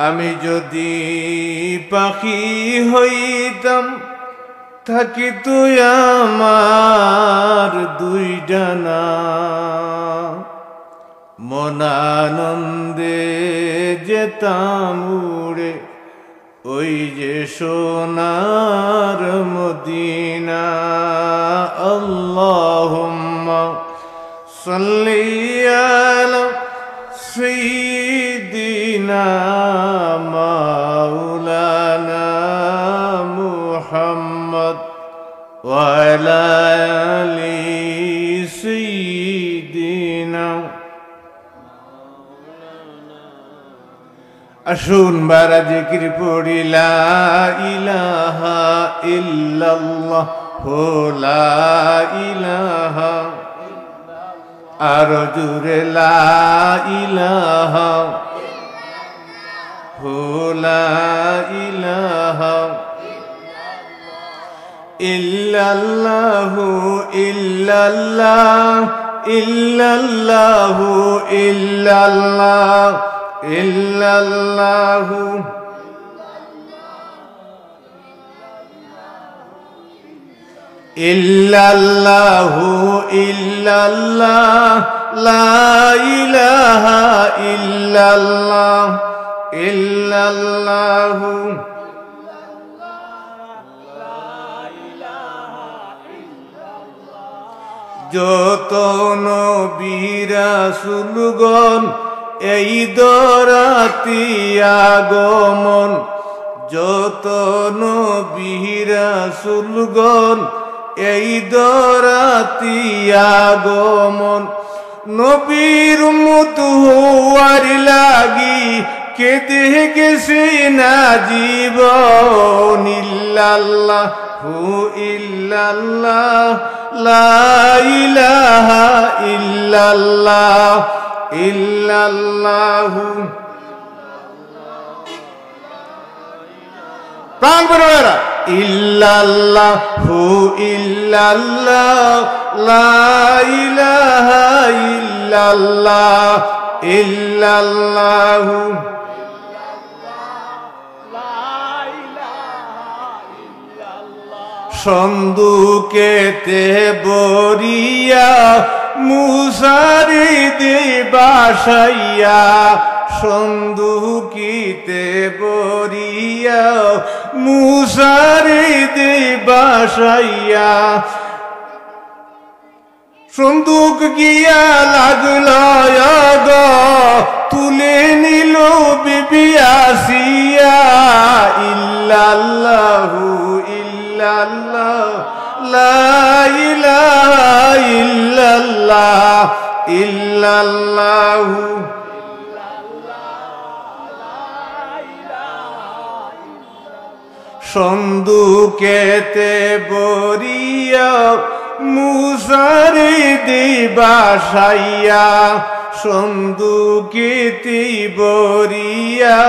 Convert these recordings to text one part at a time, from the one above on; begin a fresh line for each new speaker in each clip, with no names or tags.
আমি যদি পাখি হইতাম থাকিত আমার দুই ডানা মনানন্দে যেতাম উড়ে ওই যে সোনার মদিনা আল্লাহুম্মা সাল্লি আলা সাইয়্যিদিনা মাওলানা মুহাম্মদ ওয়া আলা আলি সাইয়্যিদিনা। আসুন বারা জিকির পড়ি লা ইলাহা ইল্লাল্লাহ লা ইলাহা আর জুরে লা ইলাহা লা ইলাহা ইল্লাল্লাহু ইল্লাল্লাহ ইল্লাল্লাহু ইল্লাল্লাহ ইল্লাল্লাহু ইল্লাল্লাহু ইল্লাল্লাহ লা ইলাহা ইল্লাল্লাহ ইল্লাল্লাহু যত নবী রাসূলগণ এই দরাতি আগমন যত নবী রাসূলগণ এই দরাতি আগমন নবীর উম্মত হওয়ার লাগি কেঁদে গেছে না জীবন ইল্লাল্লাহু ইল্লাল্লাহ লা ইলাহা ইল্লাল্লাহ ইল্লাল্লাহু প্রাণ বড়রা ইল্লাল্লাহু ইল্লাল্লাহ লা ইলাহা ইল্লাল্লাহ ইল্লাল্লাহু সন্দুকেতে বরিয়া মুসারি দে বাসাইয়া সন্দুকিতে বরিয়া মুসারি দে বাসাইয়া সন্দুক গিয়া লাগল তুলে নিল বিবি আসিয়া ইল্লাল্লাহু ইল্লাল্লাহ লা ইলাহা ইল্লাল্লাহ ইল্লাল্লাহু সন্দুকেতে বরিয়া মুসারি দি বাসাইয়া সন্দুকেতে বরিয়া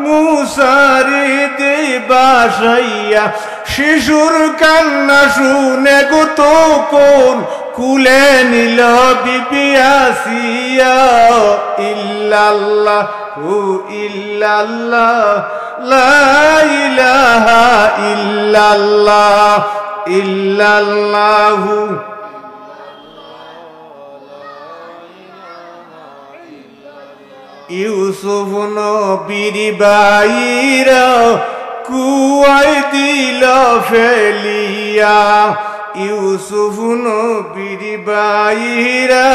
মুসারি দি বাসাইয়া শিশুর কান্না শুনে গো তখন কুলে নিল বিবি আসিয়া ইল্লাল্লাহু ইল্লাল্লাহ লা ইলাহা ইল্লাল্লাহ ইল্লাল্লাহু ইউসুফ নবীর বাইরা কুয়ায় দিল ফেলিয়া ইউসুফ নবীর বাইরা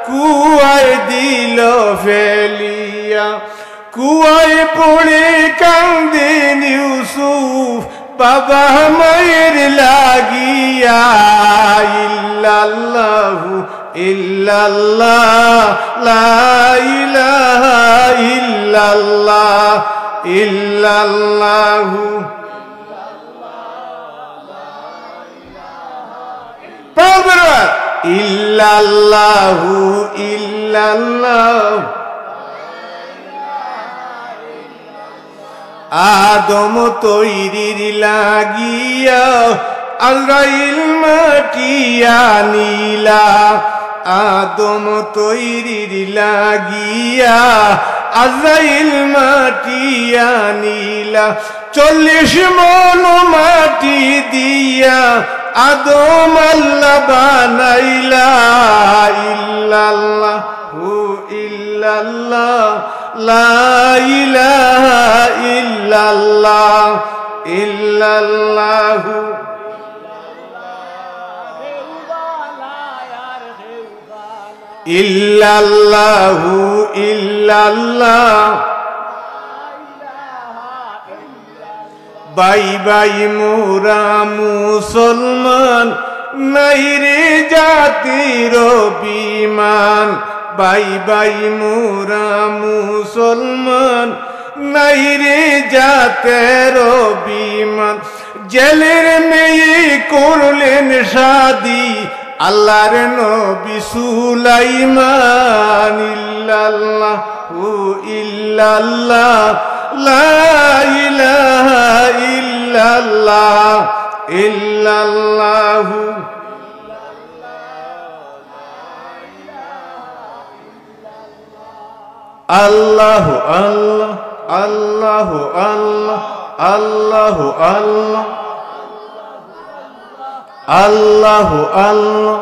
কুয়ায় দিল ফেলিয়া কুয়ায় পড়ে কান্দেন ইউসুফ বাবা মায়ের লাগিয়া ইল্লাল্লাহু ইল্লাল্লাহ লা ইলাহা ইল্লাল্লাহ ইল্লাল্লাহু ইল্লাল্লাহু ইল্লাল্লাহ আদম তৈরির লাগিয়া আজরাইল মাটি আনিলা আদম তৈরির লাগিয়া আজরাইল মাটি আনিলা 40 মণ মাটি দিয়া আদম আল্লাহ বানাইলা ইল্লাল্লাহু ইল্লাল্লাহ লা ইলাহা ইল্লাল্লাহ ইল্লাল্লাহু ইল্লাল্লাহু ইল্লাল্লাহ বাই বাই মোরা মুসলমান নাই রে জাতির বিমান বাই বাই মোরা মুসলমান নাই রে জাতের বিমান জেলের মেয়ে করলেন শাদি আল্লাহর নবী সুলাইমান ইল্লাল্লাহু ইল্লাল্লাহ লা ইলাহা ইল্লাল্লাহ ইল্লাল্লাহু আল্লাহু আল্লাহ আল্লাহু আল্লাহ আল্লাহু আল্লাহ আল্লাহু আল্লাহ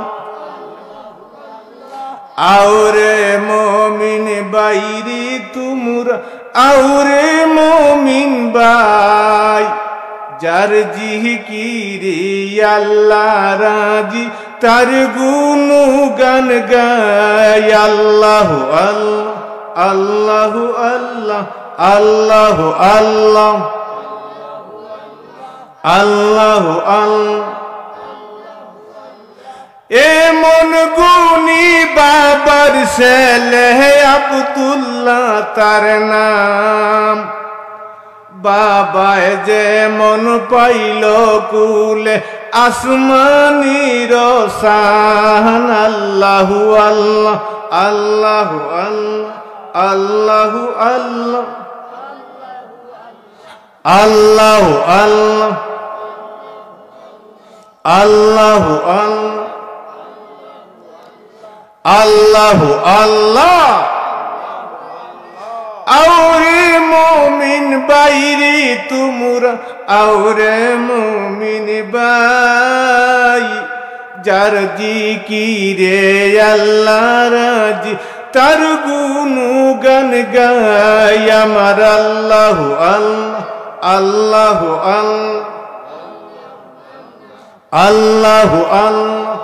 আওরে মুমিন বাইরি তুমরা আওরে মুমিন বাই যার জিকিরে আল্লাহ রাজি তার গুণগান গায় আল্লাহু আল্লাহ আল্লাহু আল্লাহ আল্লাহু আল্লাহ আল্লাহু আল্লাহ এমন গুণী বাবার ছেলে আব্দুল্লাহ তার নাম বাবায় যেমন পাইল কুলে আসমানির শান আল্লাহু আল্লাহ আল্লাহু আল্লাহ আল্লাহু আল্লাহ আল্লাহু আল্লাহ আল্লাহু আল্লাহ আওরে মুমিন বাইরি তুমরা আওরে মুমিন বাই যার জিকিরে আল্লাহ রাজি তার গুণগান গায় আমার আল্লাহু আল্লাহ আল্লাহু আল্লাহু আল্লাহ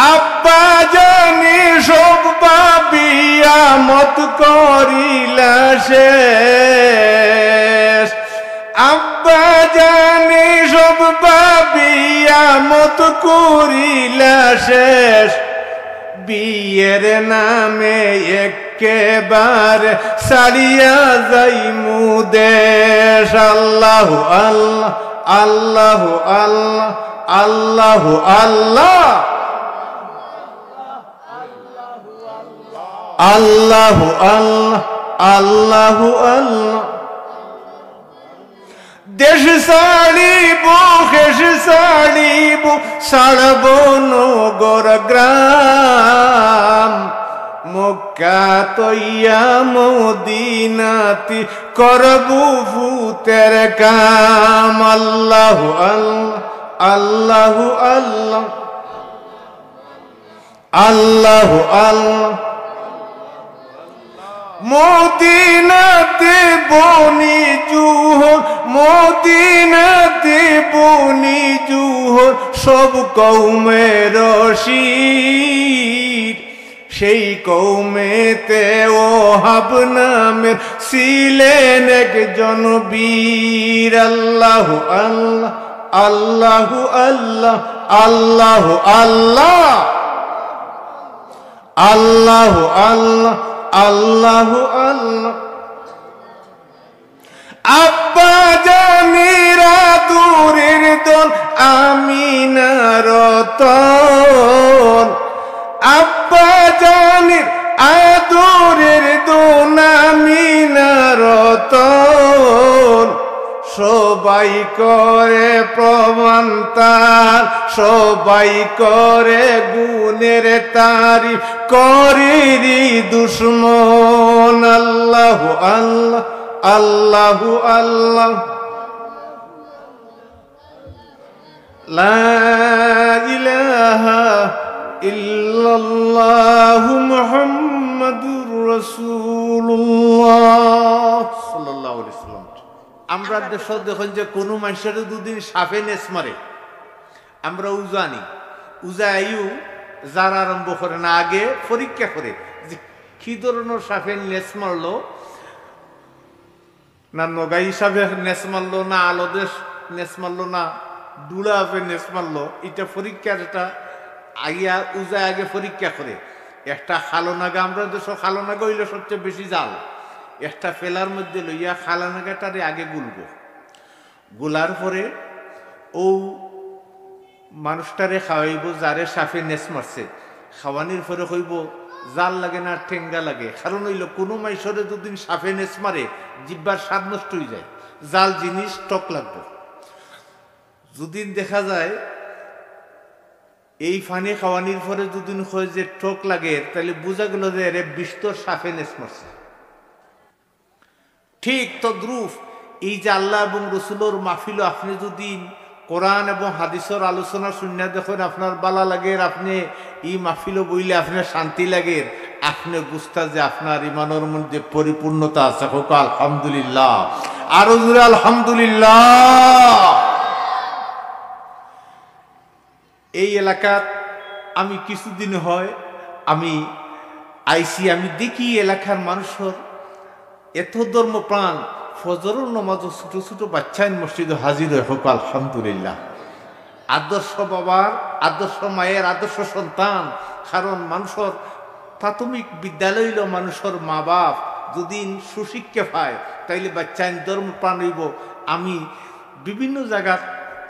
আব্বা জানি সব বাবিয়া মত করিলা শেষ আব্বা জানি সব বাবিয়া মত করিলা শেষ বিয়ের নামে একেবারে সারিয়া যাই মুদেশ আল্লাহু আল্লাহ আল্লাহু আল্লাহ আল্লাহু আল্লাহ আল্লাহু আল্লাহ আল্লাহু আল্লাহ দেশ ছাড়িব খেস ছাড়িব ছাড়ব নগর গ্রাম মক্কা তৈয়া মদিনাতি করব ভূতের কাম আল্লাহু আল্লাহ আল্লাহু আল্লাহ আল্লাহু আল্লাহ মদিনাতে বনি জুহর মদিনাতে বনি জুহর সব কওমের শির সেই কওমেতে ওহাব নামের ছিলেন একজন বীর আল্লাহু আল্লাহ আল্লাহু আল্লাহ আল্লাহু আল্লাহ আল্লাহু আল্লাহ আল্লাহু আল্লাহ আব্বা জানিরা দূরের দল আমিনার তল আব্বা জানির আদরের দোন আমিনার তল সব সবাই করে প্রমাণ তার, সবাই করে গুণের তারিফ, করিরি দুশ্মন। আল্লাহ আল্লাহ আল্লাহ আল্লাহ, লা ইলাহা ইল্লাল্লাহু মুহাম্মাদুর রাসূলুল্লাহ সাল্লাল্লাহু আলাইহি ওয়াসাল্লাম। আমরা দেশ দেখুন যে কোনো মানুষের দুদিন সাপে নেস মারে, আমরা উজানি উজা আইউ যারা আরম্ভ করে না, আগে পরীক্ষা করে যে কি ধরনের সাপে নেস মারলো, না নগাই সাপে নেস মারলো, না আলোদেশ নেস মারলো, না ডুলা আপে নেস মারলো, এটা পরীক্ষার এটা আইয়া উজা আগে পরীক্ষা করে। একটা খালোনাগা, আমরা দেশ খালোনাগা হইলে সবচেয়ে বেশি জাল, একটা ফেলার মধ্যে লইয়া খালোনাগাটারে আগে গুলবো, গুলার পরে ও মানুষটারে খাওয়াইব যারে সাপে নেস মারছে, খাওয়ানির পরে কইব জাল লাগে না ঠেঙ্গা লাগে। কারণ হইল কোনো মাইসরে দুদিন সাপে নেস মারে জিব্বার স্বাদ নষ্ট হয়ে যায়, জাল জিনিস টক লাগবে। যদিন দেখা যায় এই ফানি খাওয়ানির পরে দুদিন হয় যে টক লাগে, তাহলে বোঝা গেল যে এর বিস্তর সাপে নেস মারছে। ঠিক তদ্রুপ এই যে আল্লাহ এবং রসুলোর মাহফিল আপনি যদি কোরআন এবং হাদিসের আলোচনা শুনে দেখেন আপনার বালা লাগে, আপনি এই মাহফিলও বইলে আপনার শান্তি লাগে, আপনি বুঝতে যে আপনার ইমানের মধ্যে পরিপূর্ণতা আছে। হোক আলহামদুলিল্লাহ, আরো জোরে আলহামদুলিল্লাহ। এই এলাকার আমি কিছুদিন হয় আমি আইসি, আমি দেখি এলাকার মানুষের এত ধর্মপ্রাণ, ফজরের নামাজ ছোট ছোট বাচ্চাইন মসজিদে হাজির হয়ে। হোক আলহামদুলিল্লাহ। আদর্শ বাবার, আদর্শ মায়ের, আদর্শ সন্তান। কারণ মানুষের প্রাথমিক বিদ্যালয় হইল মানুষের মা বাপ যদি সুশিক্ষা পায় তাইলে বাচ্চাইন ধর্মপ্রাণ হইব। আমি বিভিন্ন জায়গার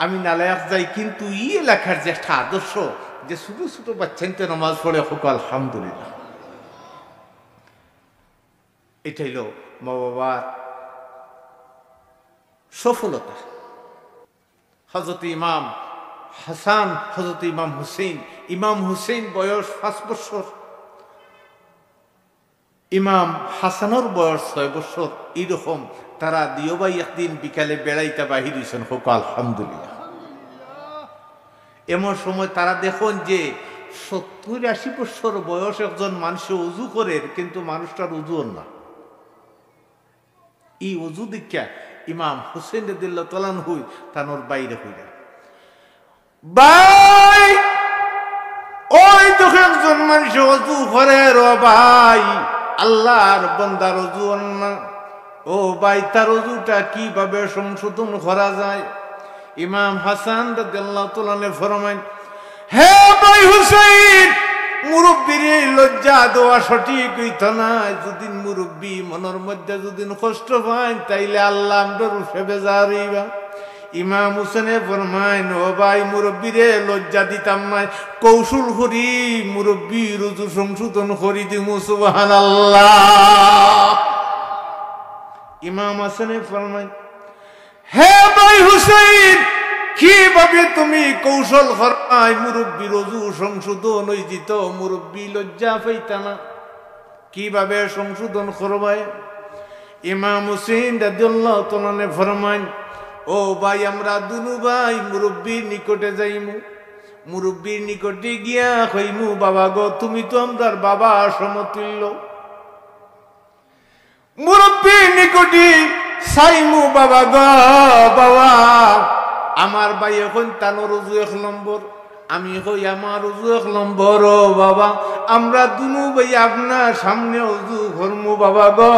আমি নালায়াক যাই, কিন্তু এই এলাকার যে একটা আদর্শ যে ছোট ছোট বাচ্চাইনতে নামাজ পড়ে, হোক আলহামদুলিল্লাহ। এটা হইল মা বাবার সফলতা। হযরত ইমাম হাসান, হযরত ইমাম হুসেন, ইমাম হুসেন বয়স 5 বছর, ইমাম হাসানের বয়স 6 বছর। এইরকম তারা দিও ভাই একদিন বিকালে বেড়াইতে বাহির হয়েছেন। হোক আলহামদুলিল্লাহ। এমন সময় তারা দেখুন যে 70-80 বছর বয়স একজন মানুষ উজু করে, কিন্তু মানুষটার উজুর না। এই উজু দীক্ষা ইমাম হুসেন রাদিয়াল্লাহু তাআলা আনহু তানোর বাইরে হইয়া ভাই, ওই দেখো একজন মানুষ উজু করে রে ভাই, আল্লাহর বান্দার উজু না। ও ভাই, তার উজুটা কিভাবে সংশোধন করা যায়? ইমাম হাসান রাদিয়াল্লাহু তাআলা আনহু ফরমায়, হে ভাই হুসাইন, মুরব্বীর লজ্জা দেওয়া সঠিক হইত না। যদি মুরব্বী মনের মধ্যে যদি কষ্ট পায় তাইলে আল্লাহ আমরা রূপে বেজার হইবা। ইমাম হুসেনে ফরমায়, ও ভাই, মুরব্বীরে লজ্জা দিতাম না, কৌশল করি মুরব্বী রুজু সংশোধন করি দিমু। সুবহানাল্লাহ। ইমাম হাসানে ফরমায়, হে ভাই হুসাইন, কিভাবে তুমি কৌশল করাই মুরব্বী রুজু সংশোধন হয়ে যেত, মুরব্বী লজ্জা পাইতা না, কিভাবে সংশোধন করবাই? ইমাম হুসেন রাদিয়াল্লাহু তাআলা আনহু ফরমায়, ও ভাই, আমরা দুনু ভাই মুরব্বীর নিকটে যাইমু। মুরব্বীর নিকটে গিয়া কইমু, বাবা গো, তুমি তো আমরার বাবা সমতুল্য। মুরব্বীর নিকটে চাইমু, বাবা গো, বাবা, আমার ভাই এখন তানোর উজু 1 নম্বর, আমি হই আমার উজু 1 নম্বর। ও বাবা, আমরা দুনু ভাই আপনার সামনে উজু করমু। বাবা গো,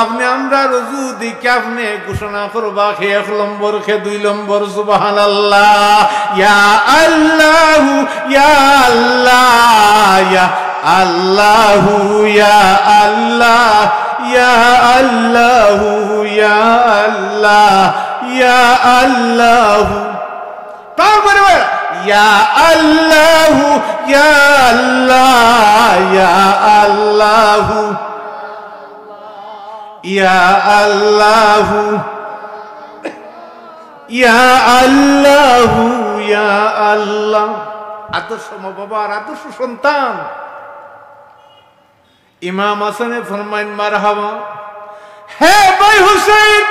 আপনি আমরা উজু দেখে আপনি ঘোষণা করবা, খে 1 নম্বর, খে 2 নম্বর। সুবহানাল্লাহ। ইয়া আল্লাহু ইয়া আল্লাহ, ইয়া আল্লাহু ইয়া আল্লাহ, ইয়া আল্লাহু ইয়া আল্লাহ, ইয়া আল্লাহু। তারপরে ইয়া আল্লাহু ইয়া আল্লাহ, ইয়া আল্লাহু ইয়া আল্লাহু ইয়া আল্লাহ ইয়া আল্লাহ। আদর্শ মা বাবার আদর্শ সন্তান। ইমাম হাসানে ফরমাইন মারহাবা, হে ভাই হুসাইন,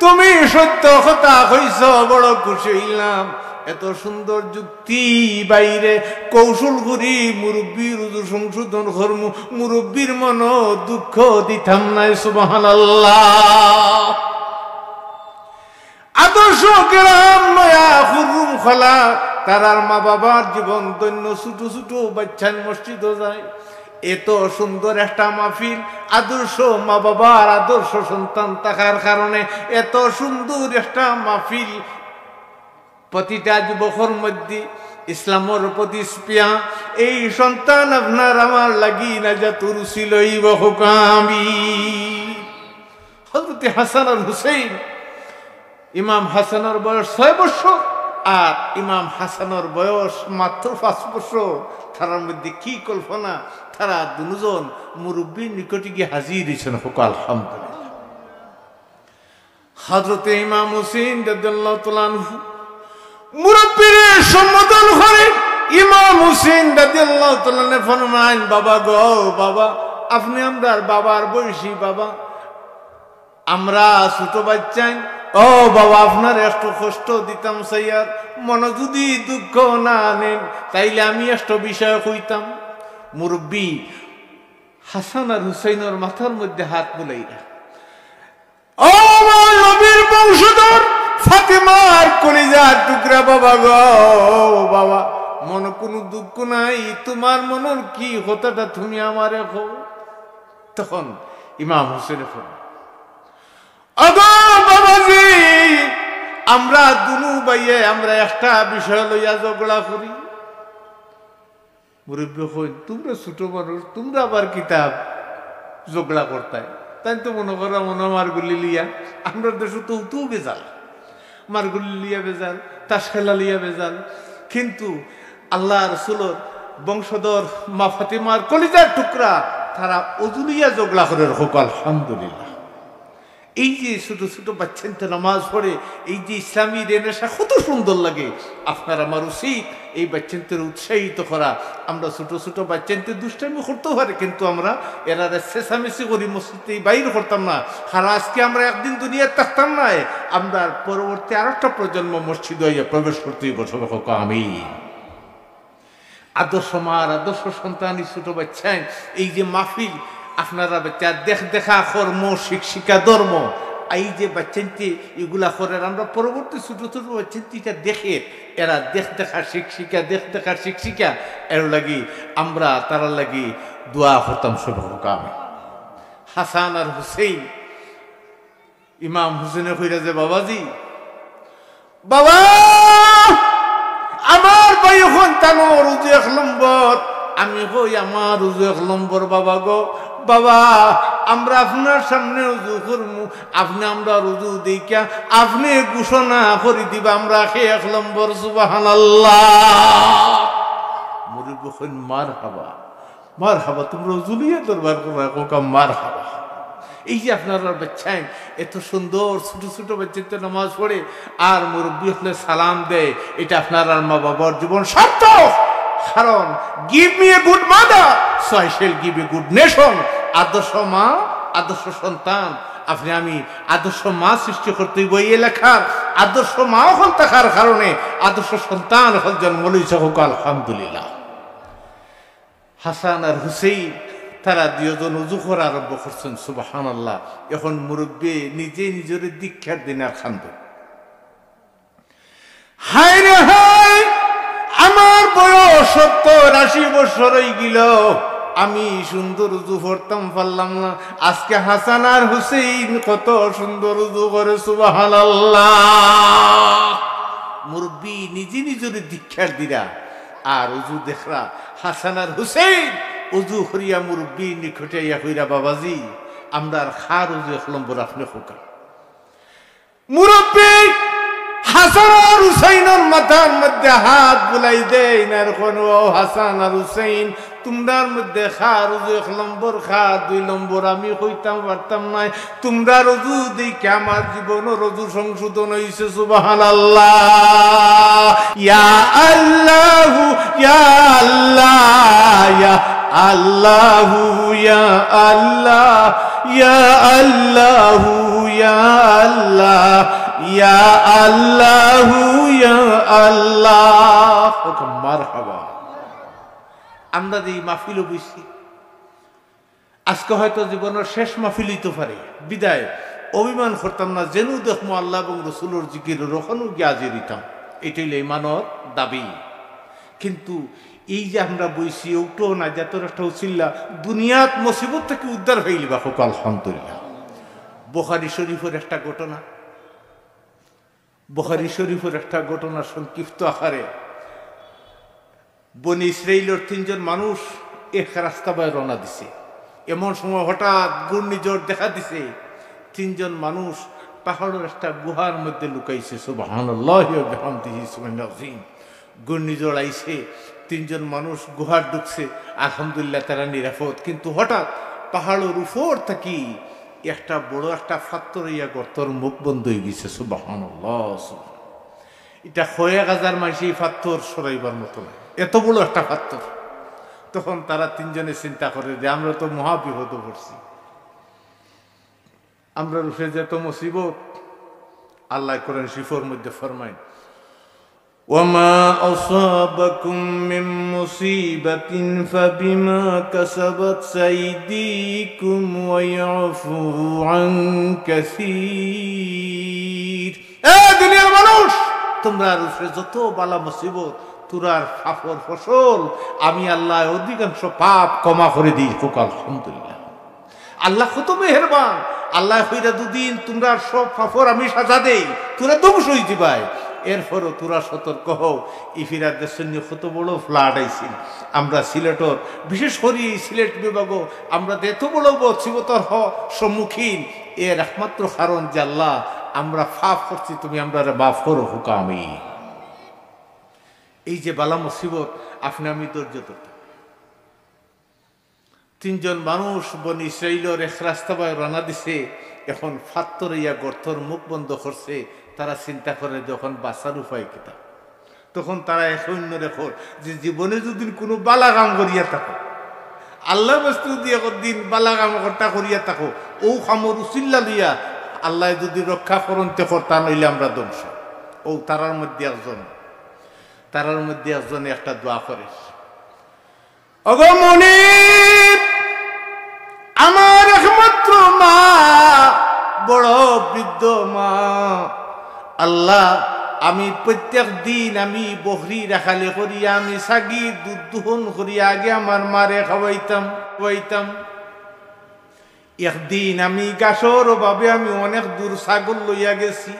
তুমি সত্য কথা কইছ, বড় খুশি হইলাম। এত সুন্দর যুক্তি বাইরে কৌশল করি মুরব্বীর রুজু সংশোধন করমু, মুরব্বীর মন দুঃখ দিতাম নাই। সুবহানাল্লাহ। আদর্শ কেরাম নয়া খুরুম খোলা, তারার মা বাবার জীবন দৈন্য, ছোট ছোট বাচ্চান মসজিদ যায়। এত সুন্দর একটা মাহফিল, আদর্শ মা বাবার আদর্শ সন্তান থাকার কারণে এত সুন্দর একটা মাহফিল। প্রতিটা যুবকের মধ্যে ইসলামের প্রতি স্পিয়া, এই সন্তান আপনার আমার লাগি না যা তোর ছিলই বহুকামি। হযরত হাসান আর হুসাইন, ইমাম হাসানের বয়স 6 বছর আর ইমাম হাসানের বয়স মাত্র 5 বছর। তার মধ্যে কি কল্পনা, তারা দুজন মুরব্বীর নিকটে গিয়ে হাজির হয়েছেন। হোক আলহামদুলিল্লাহ। হযরত ইমাম হুসাইন রাদিয়াল্লাহু তাআলা আনহু মুরব্বীর সম্বোধন করে। ইমাম হুসাইন রাদিয়াল্লাহু তাআলা ফরমান, বাবা গো বাবা, আপনি আমরার বাবার বয়সী বাবা, আমরা ছোট বাচ্চাই। ও বাবা, আপনার একটু কষ্ট দিতাম সাইয়ার, মনে যদি দুঃখ না নেন তাইলে আমি একটু বিষয় কইতাম। মুরব্বী হাসান আর হুসাইনের মাথার মধ্যে হাত বুলাইরা, ও নবীর বংশধর ফাতেমার কলিজার টুকরা বাবা গো বাবা, মনে কোনো দুঃখ নাই, তোমার মনের কি কথাটা তুমি আমারে কও। তখন ইমাম হুসাইন বলেন, আগো বাবাজি, আমরা দুনু ভাইয়ে আমরা একটা বিষয় লইয়া ঝগড়া করি। মুরব্বী কই, তোমরা ছোট মানুষ, তোমরা আবার কিতাব ঝগড়া করতাই, তাই তো মনে করো মনে মারগুলি লিয়া। আমরা দেশ তো বেজাল, মারগুলি লিয়া বেজাল, তাস খেলা লিয়া বেজাল। কিন্তু আল্লাহ রসুলের বংশধর মা ফাতিমার কলিজার টুকরা, তারা অজুলিয়া ঝগড়া করে। হোক আলহামদুলিল্লাহ। এই যে ছোট ছোট বাচ্চাতে নামাজ পড়ে, এই যে ইসলামী রেনেশা কত সুন্দর লাগে। আপনার আমার উচিত এই বাচ্চাদের উৎসাহিত করা। আমরা ছোট ছোট বাচ্চাদের দুষ্টামি করতে পারে, কিন্তু আমরা এরা চেঁচামেচি করি মসজিদে বাইর করতাম না। আর আজকে আমরা একদিন দুনিয়ার থাকতাম না, আমরা পরবর্তী আর একটা প্রজন্ম মসজিদ হইয়া প্রবেশ করতেই বসবে। হোক আমি আদর্শ মার আদর্শ সন্তান ছোট বাচ্চায় এই যে মাহফিল, আপনারা বাচ্চা দেখা কর্ম শিক্ষিকা ধর্ম, এই যে বাচ্চাটি এগুলা করে, আমরা পরবর্তী ছোট ছোট বাচ্চাটিটা দেখে এরা দেখা শিক্ষিকা এর লাগি আমরা তারা লাগি দোয়া করতাম। সব কাম হাসান আর হুসেইন, ইমাম হুসেনে কইরা যে, বাবাজি বাবা, আমার ভাই সন্তানো রুজু 1 নম্বর, আমি কই আমার রুজু 1 নম্বর। বাবা গো বাবা, আমরা আপনার সামনে রুজু করমু, আপনি আমরা রুজু দেখিয়া আপনি ঘোষণা করে দিবা আমরা 1 নম্বর। সুবহানাল্লাহ। মুরব্বী কইন, মারহাবা মারহাবা, তোমরা রুজুলিয়া দরবার করা কোকা মারহাবা। এই যে আপনারা বাচ্চাই এত সুন্দর ছোট ছোট বাচ্চাতে নামাজ পড়ে আর মুরব্বী হলে সালাম দেয়, এটা আপনার আর মা বাবার জীবন সার্থক। কারণ give me a good mother so I shall give a good nation. আদর্শ মা আদর্শ সন্তান, আপনি আমি আদর্শ মা সৃষ্টি করতে বই লেখার আদর্শ মা হল থাকার কারণে আদর্শ সন্তান হল জন্ম লইছে। হোক আলহামদুলিল্লাহ। হাসান আর হুসেইন তারা দুজন উজু করা আরম্ভ করছেন। সুবহানাল্লাহ। এখন মুরব্বী নিজে নিজের দীক্ষার দিন আর খান্দ, হায় রে হায়, আমার বয়স 70-80 বছর হয়ে গেল, আমি সুন্দর উজু করতাম পারলাম না। আজকে হাসান আর হুসেইন কত সুন্দর উজু করে। সুবহানাল্লাহ। মুরব্বী নিজে নিজের দীক্ষার দিরা আর উজু দেখরা। হাসান আর হুসেইন উজু করিয়া মুরব্বী নিকটে ইয়া কইরা, বাবাজি আমরা খার উজু 1 নম্বর আপনি খোকা। মুরব্বী হাসান আর হুসাইনের মাথার মধ্যে হাত বুলাই দেয় না, এখন ও হাসান আর হুসাইন তোমরার মধ্যে খা রুজু 1 নম্বর খা 2 নম্বর আমি কইতাম পারতাম নাই তোমরা রুজু দেখে আমার জীবন রুজু সংশোধন হইছে সুবহানাল্লাহ ইয়া আল্লাহ ইয়া আল্লাহ ইয়া আল্লাহ ইয়া আল্লাহ ইয়া আল্লাহ ইয়া আল্লাহ ইয়া আল্লাহ ইয়া আল্লাহ মারহাবা আমরা যে মাহফিলও বসছি আজকে হয়তো জীবনের শেষ মাহফিল হইতে পারে বিদায় অভিমান করতাম না যেন দেখবো আল্লাহ এবং রসুলের জিকিরের ওখানেও গিয়ে হাজির হইতাম এটাই ইমানের দাবি কিন্তু এই যে আমরা বইছি ওটো না যত একটা উচিল্লা দুনিয়াত মুসিবত থেকে উদ্ধার হইলি বা হোক আলহামদুলিল্লাহ বুখারী শরীফের একটা ঘটনা বুখারী শরীফের একটা ঘটনা সংক্ষিপ্ত আকারে বনি ইসরাইলের 3 জন মানুষ এক রাস্তা বয়ে রওনা দিছে এমন সময় হঠাৎ ঘূর্ণিঝড় দেখা দিছে 3 জন মানুষ পাহাড়ের একটা গুহার মধ্যে লুকাইছে সুবহানাল্লাহি ওয়া বিহামদিহি সুবহানাল্লাহ ঘূর্ণিঝড় আইছে 3 জন মানুষ গুহার ঢুকছে আলহামদুলিল্লাহ তারা নিরাপদ কিন্তু হঠাৎ পাহাড়ের উপর থেকে একটা বড় একটা পাথর ইয়া গর্তর মুখ বন্ধ হয়ে গেছে সুবহানাল্লাহ এটা 1000 মাইসি পাথর সরাইবার মতো না এত বড় একটা পাথর তখন তারা 3 জনে চিন্তা করে যে আমরা তো মহা বিপদে পড়ছি আমরা রুফে যত মুসিবত আল্লাহ কোরআন শরীফের মধ্যে ফরমায় وما أصابكم من مصيبة فبما كسبت أيديكم ويعفو عن كثير দুনিয়ার মানুষ তোমরা রুফে যত বালা মুসিবত তুরার ফাফর ফসল আমি আল্লাহ অধিকাংশ পাপ ক্ষমা করে দিই হোক আলহামদুলিল্লাহ আল্লাহ কত মেহেরবান আল্লাহ হইরা দুদিন তোমরা সব ফাফর আমি সাজা দেই তোরা ধ্বংস হয়ে যাবাই এরপরও তোরা সতর্ক হও ইফিরার দেশের নিয়ে কত বড় ফ্লাড আইছিল আমরা সিলেটর বিশেষ করে এই সিলেট বিভাগ আমরা এত বড় মুসিবতর সম্মুখীন এর একমাত্র কারণ যে আল্লাহ আমরা ফাফ করছি তুমি আমরা মাফ করো হুকামি এই যে বালা মুসিবত আপনি আমি ধৈর্য ধরতে 3 জন মানুষ বনি ইসরাইলের এক রাস্তা বয়ে রওনা দিছে এখন পাথর ইয়া গর্তর মুখ বন্ধ করছে তারা চিন্তা করে যখন বাঁচার উপায় কিতা তখন তারা সৈন্য রেখো যে জীবনে যদি কোনো বালা কাম করিয়া থাকো আল্লাহ বস্তু দিয়ে দিন বালা কাম কর্তা করিয়া থাকো ও খামর উচিল্লা লইয়া আল্লাহ যদি রক্ষা করতে কর্তা নইলে আমরা ধ্বংস ও তারার মধ্যে একজনে একটা দোয়া করে অগমনি আমার একমাত্র মা বড় বৃদ্ধ মা আল্লাহ আমি প্রত্যেক দিন আমি বকরি রাখালে করিয়া আমি সাগি দুধ দোহন করিয়া আগে আমার মারে খাওয়াইতাম একদিন আমি গাছর অভাবে আমি অনেক দূর ছাগল লইয়া গেছি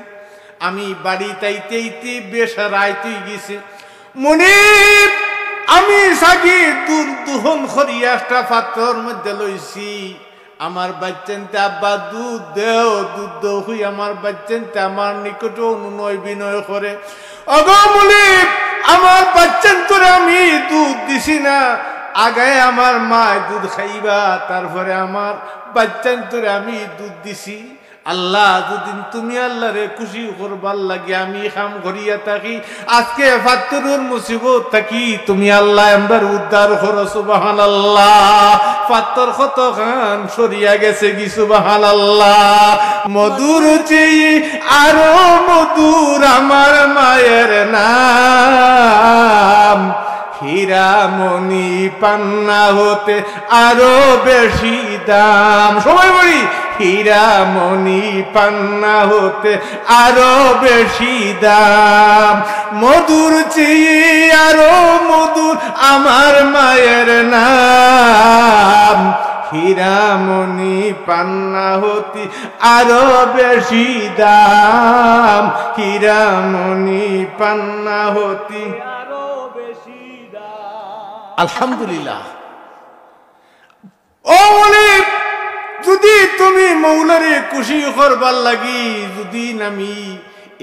আমি বাড়ি তাইতে বেশ রাইতে গেছে মনে আমি সাগি দুধ দোহন করিয়া একটা পাত্রর মধ্যে লইছি আমার বাচ্চানতে আব্বা দুধ দেও দুধ দেও হই আমার বাচ্চানতে আমার নিকট অনুনয় বিনয় করে অগমলি আমার বাচ্চান তোরে আমি দুধ দিছি না আগায় আমার মা দুধ খাইবা তারপরে আমার বাচ্চান তোরে আমি দুধ দিছি আল্লাহ যদি তুমি আল্লাহ রে খুশি করবার লাগে আমি কাম করিয়া থাকি আজকে ফাত্তরুর মুসিবত থাকি তুমি আল্লাহ আমরার উদ্ধার করো সুবহানাল্লাহ ফাত্তর কত খান সরিয়া গেছে কি সুবহানাল্লাহ মধুর চেয়ে আরো মধুর আমার মায়ের নাম হীরামণি পান্না হতে আরো বেশি দাম সবাই বলি হীরামণি পান্না হতে আরো বেশি দাম মধুর চেয়ে আরো মধুর আমার মায়ের নাম হীরামণি পান্না হতে আরো বেশি দাম হীরামণি পান্না হতে আলহামদুলিল্লাহ ও বলি যদি তুমি মৌলারে খুশি করবার লাগি যদি আমি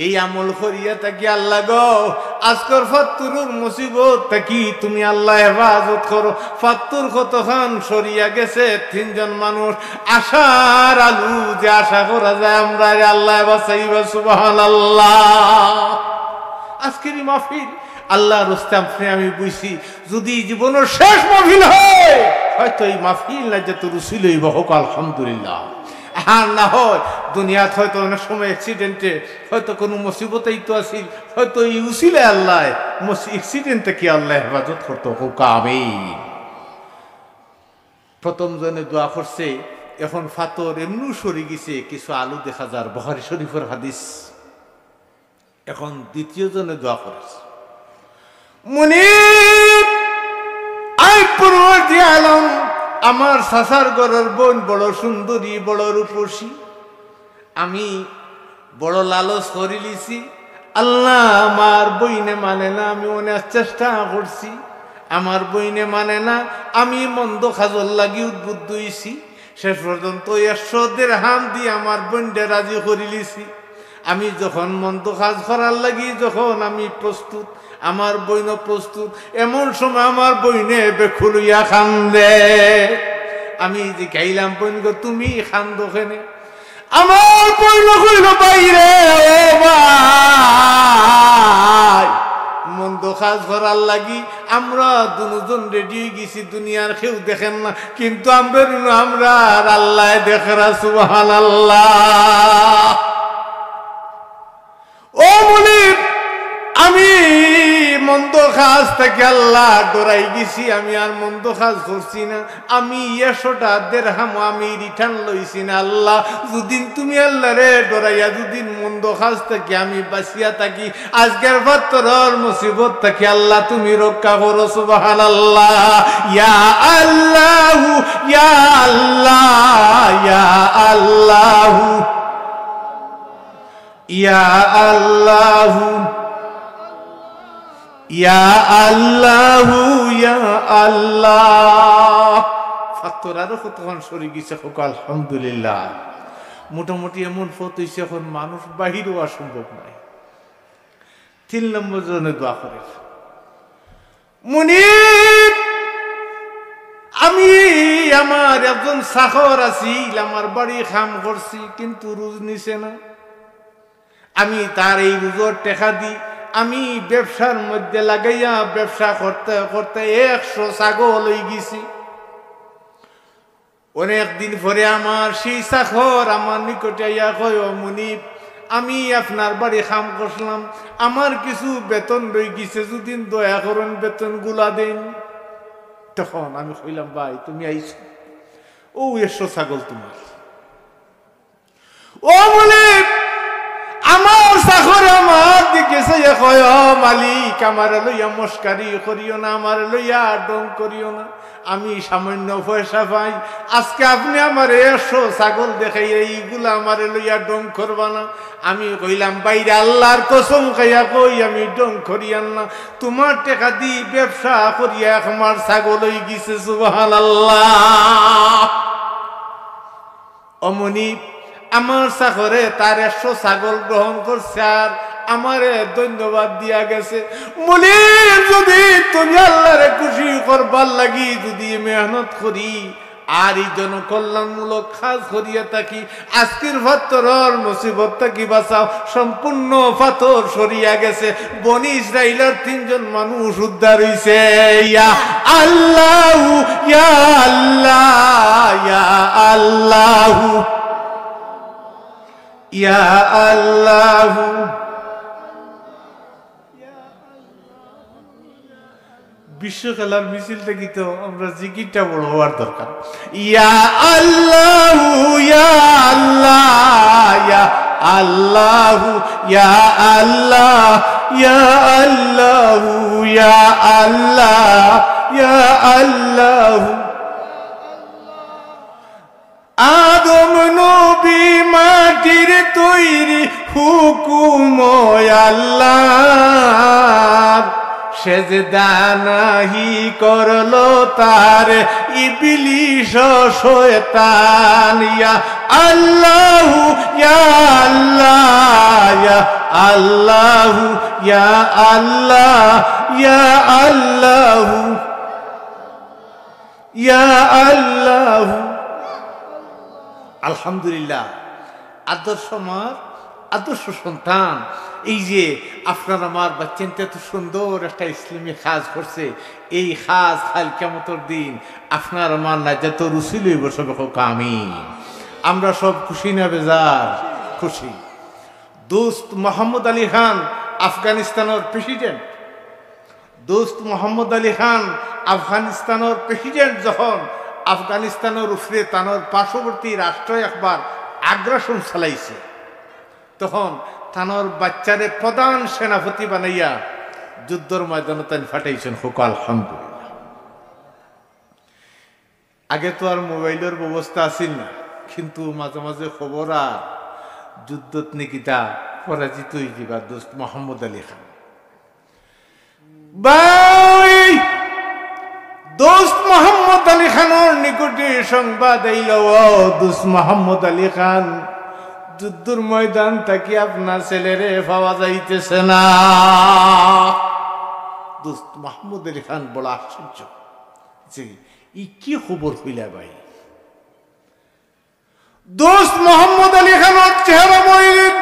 এই আমল করিয়া থাকি আল্লাহ গো আজকের ফাত্তুরুর মুসিবত থাকি তুমি আল্লাহ হেফাজত করো। ফাত্তুর কতক্ষণ সরিয়া গেছে, তিনজন মানুষ আশার আলু যে আশা করা যায় আমরা আল্লাহ বাঁচাইবা সুবহানাল্লাহ। আজকের এই মাহফিল আল্লাহ রস্তাম আমি বুঝছি যদি জীবনের শেষ মাহফিল হয় হয়তো এই মাহফিল না যে তোর উসিল হইব হোক আলহামদুলিল্লাহ। আর না হয় দুনিয়াত হয়তো অনেক সময় অ্যাক্সিডেন্টে হয়তো কোনো মুসিবতেই তো আসিল, হয়তো এই উসিলে আল্লাহ অ্যাক্সিডেন্টে কি আল্লাহ হেফাজত করতো হোক আমিন। প্রথম জনে দোয়া করছে, এখন ফাতর এমনি সরে গেছে, কিছু আলু দেখা যার বুখারী শরীফের হাদিস। এখন দ্বিতীয় জনে দোয়া করেছে, মুনিব আই পরওয়ারদিগার আলম আমার সাসার ঘরের বোন বড় সুন্দরী, বড় রূপসী, আমি বড় লালস করে লিছি। আল্লাহ আমার বইনে মানে না, আমি অনেক চেষ্টা করছি, আমার বইনে মানে না, আমি মন্দ খাজল লাগি উদ্বুদ্ধ হইছি। শেষ পর্যন্ত 100 দিরহাম দিয়ে আমার বোনকে রাজি করে লিছি। আমি যখন মন্দ কাজ করার লাগি যখন আমি প্রস্তুত, আমার বইন প্রস্তুত, এমন সময় আমার বইনে বেখুলিয়া খান্দে। আমি যে গাইলাম বইন গো তুমি খান্দো কেনে? আমার বইন কইল বাইরে ও ভাই মন্দ কাজ করার লাগি আমরা দুজন রেডি হয়ে গেছি, দুনিয়ার কেউ দেখেন না কিন্তু আমরা আল্লাহ দেখরা সুবহানাল্লাহ। ও মুনিব আমি মন্দ কাজ থেকে আল্লাহ ডরাই গেছি, আমি আর মন্দ কাজ করছি না। আমি 100টা দিরহাম আমি রিটার্ন লইছি না। আল্লাহ যদিন তুমি আল্লাহ রে ডরাইয়া যদিন মন্দ কাজ থেকে আমি বাঁচিয়া থাকি, আজকের ফাত্তরের মুসিবত থেকে আল্লাহ তুমি রক্ষা করো সুবহানাল্লাহ। ইয়া আল্লাহ ইয়া আল্লাহ ইয়া আল্লাহ ইয়া আল্লাহ ইয়া আল্লাহ ইয়া আল্লাহ। ফাত্তর আরো কতক্ষণ সরে গেছে হোক আলহামদুলিল্লাহ। মোটামুটি এমন ফত হয়েছে এখন মানুষ বাহির হওয়া সম্ভব নয়। 3 নম্বর জনে দোয়া করে, মুনিব আমি আমার একজন চাকর আছি, আমার বাড়ি কাম করছি কিন্তু রোজ নিছে না। আমি তার এই রোজর টাকা দিই, আমি ব্যবসার মধ্যে লাগাইয়া ব্যবসা করতে করতে 100 ছাগল হয়ে গেছি। অনেকদিন পরে আমার সেই চাকর আমার নিকটে আইয়া কয়, মুনিব আমি আপনার বাড়ি কাম করলাম, আমার কিছু বেতন রয়ে গেছে, যদি দয়া করেন বেতন গুলা দেন। তখন আমি কইলাম ভাই তুমি আইছো, ও 100 ছাগল তোমার। ও মুনিব আমার চাকর আমার দিকে চাইয়া কয়, মালিক আমার লইয়া মস্কারি করিও না, আমার লইয়া ডং করিও না, আমি সামান্য পয়সা পাই, আজকে আপনি আমার 100 ছাগল দেখাই এইগুলা আমার লইয়া ডং করবা না। আমি কইলাম বাইরে আল্লাহর কসম খাইয়া কই আমি ডং করিয়ান না, তোমার টাকা দি ব্যবসা করিয়া আমার ছাগল হয়ে গেছে সুবহানাল্লাহ। অমনি আমার চাকরে তার 100 ছাগল গ্রহণ করছে আর আমারে ধন্যবাদ দিয়া গেছে। মুনিব যদি তুমি আল্লাহরে খুশি করবার লাগি যদি মেহনত করি আর এই জনকল্যাণমূলক কাজ করিয়া থাকি, আজকের ফাত্তরের মুসিবত থাকি বাঁচাও। সম্পূর্ণ ফাতর সরিয়া গেছে, বনি ইসরাইলের 3 জন মানুষ উদ্ধার হইছে। ইয়া আল্লাহ ইয়া আল্লাহ ইয়া আল্লাহ ইয়া আল্লাহ। বিশ্ব খেলার মিছিল থেকে তো আমরা জিকিরটা বড় হওয়ার দরকার। ইয়া আল্লাহ ইয়া আল্লাহ ইয়া আল্লাহ ইয়া আল্লাহ ইয়া আল্লাহ ইয়া আল্লাহ ইয়া আল্লাহ। আদম নবী মাটির তৈরি হুকুম আল্লাহ, সেজদা নাহি করলো তার ইবলিস শয়তান ইয়া আল্লাহ ইয়া আল্লাহ ইয়া আল্লাহ ইয়া আল্লাহ ইয়া আল্লাহ ইয়া আল্লাহ। আলহামদুলিল্লাহ, আদর্শ সন্তান। এই যে আপনার আমার বাচ্চাটা এত সুন্দর একটা ইসলামী কাজ করছে, এই কাজ খাল কিয়ামতের দিন আপনার আমার নাজাত রুসিল হইব সব আমিন। আমরা সব খুশি না বেজার? খুশি। দোস্ত মোহাম্মদ আলী খান আফগানিস্তানের প্রেসিডেন্ট, দোস্ত মোহাম্মদ আলী খান আফগানিস্তানের প্রেসিডেন্ট যখন আফগানিস্তানের উপরে তানোর পার্শ্ববর্তী রাষ্ট্র একবার আগ্রাসন চালাইছে, তখন তানোর বাচ্চারে প্রধান সেনাপতি বানাইয়া যুদ্ধর ময়দানে তাই ফাটাইছেন। হোক আলহামদুলিল্লাহ। আগে তো আর মোবাইলের ব্যবস্থা আছিল না, কিন্তু মাঝে মাঝে খবর আর যুদ্ধত নিকিতা পরাজিত হয়ে যাবা দোস্ত মোহাম্মদ আলী খান। দোস্ত মোহাম্মদ আলী খানের নিকটে সংবাদ আইল, দোস্ত মোহাম্মদ আলী খান যুদ্ধর ময়দান থাকি আপনার ছেলেরে পাওয়া যাইতেছে না। দোস্ত মোহাম্মদ আলী খান বড় আশ্চর্য যে ই কি খবর হইলা ভাই। দোস্ত মোহাম্মদ আলী খানের চেহারা মইলেন,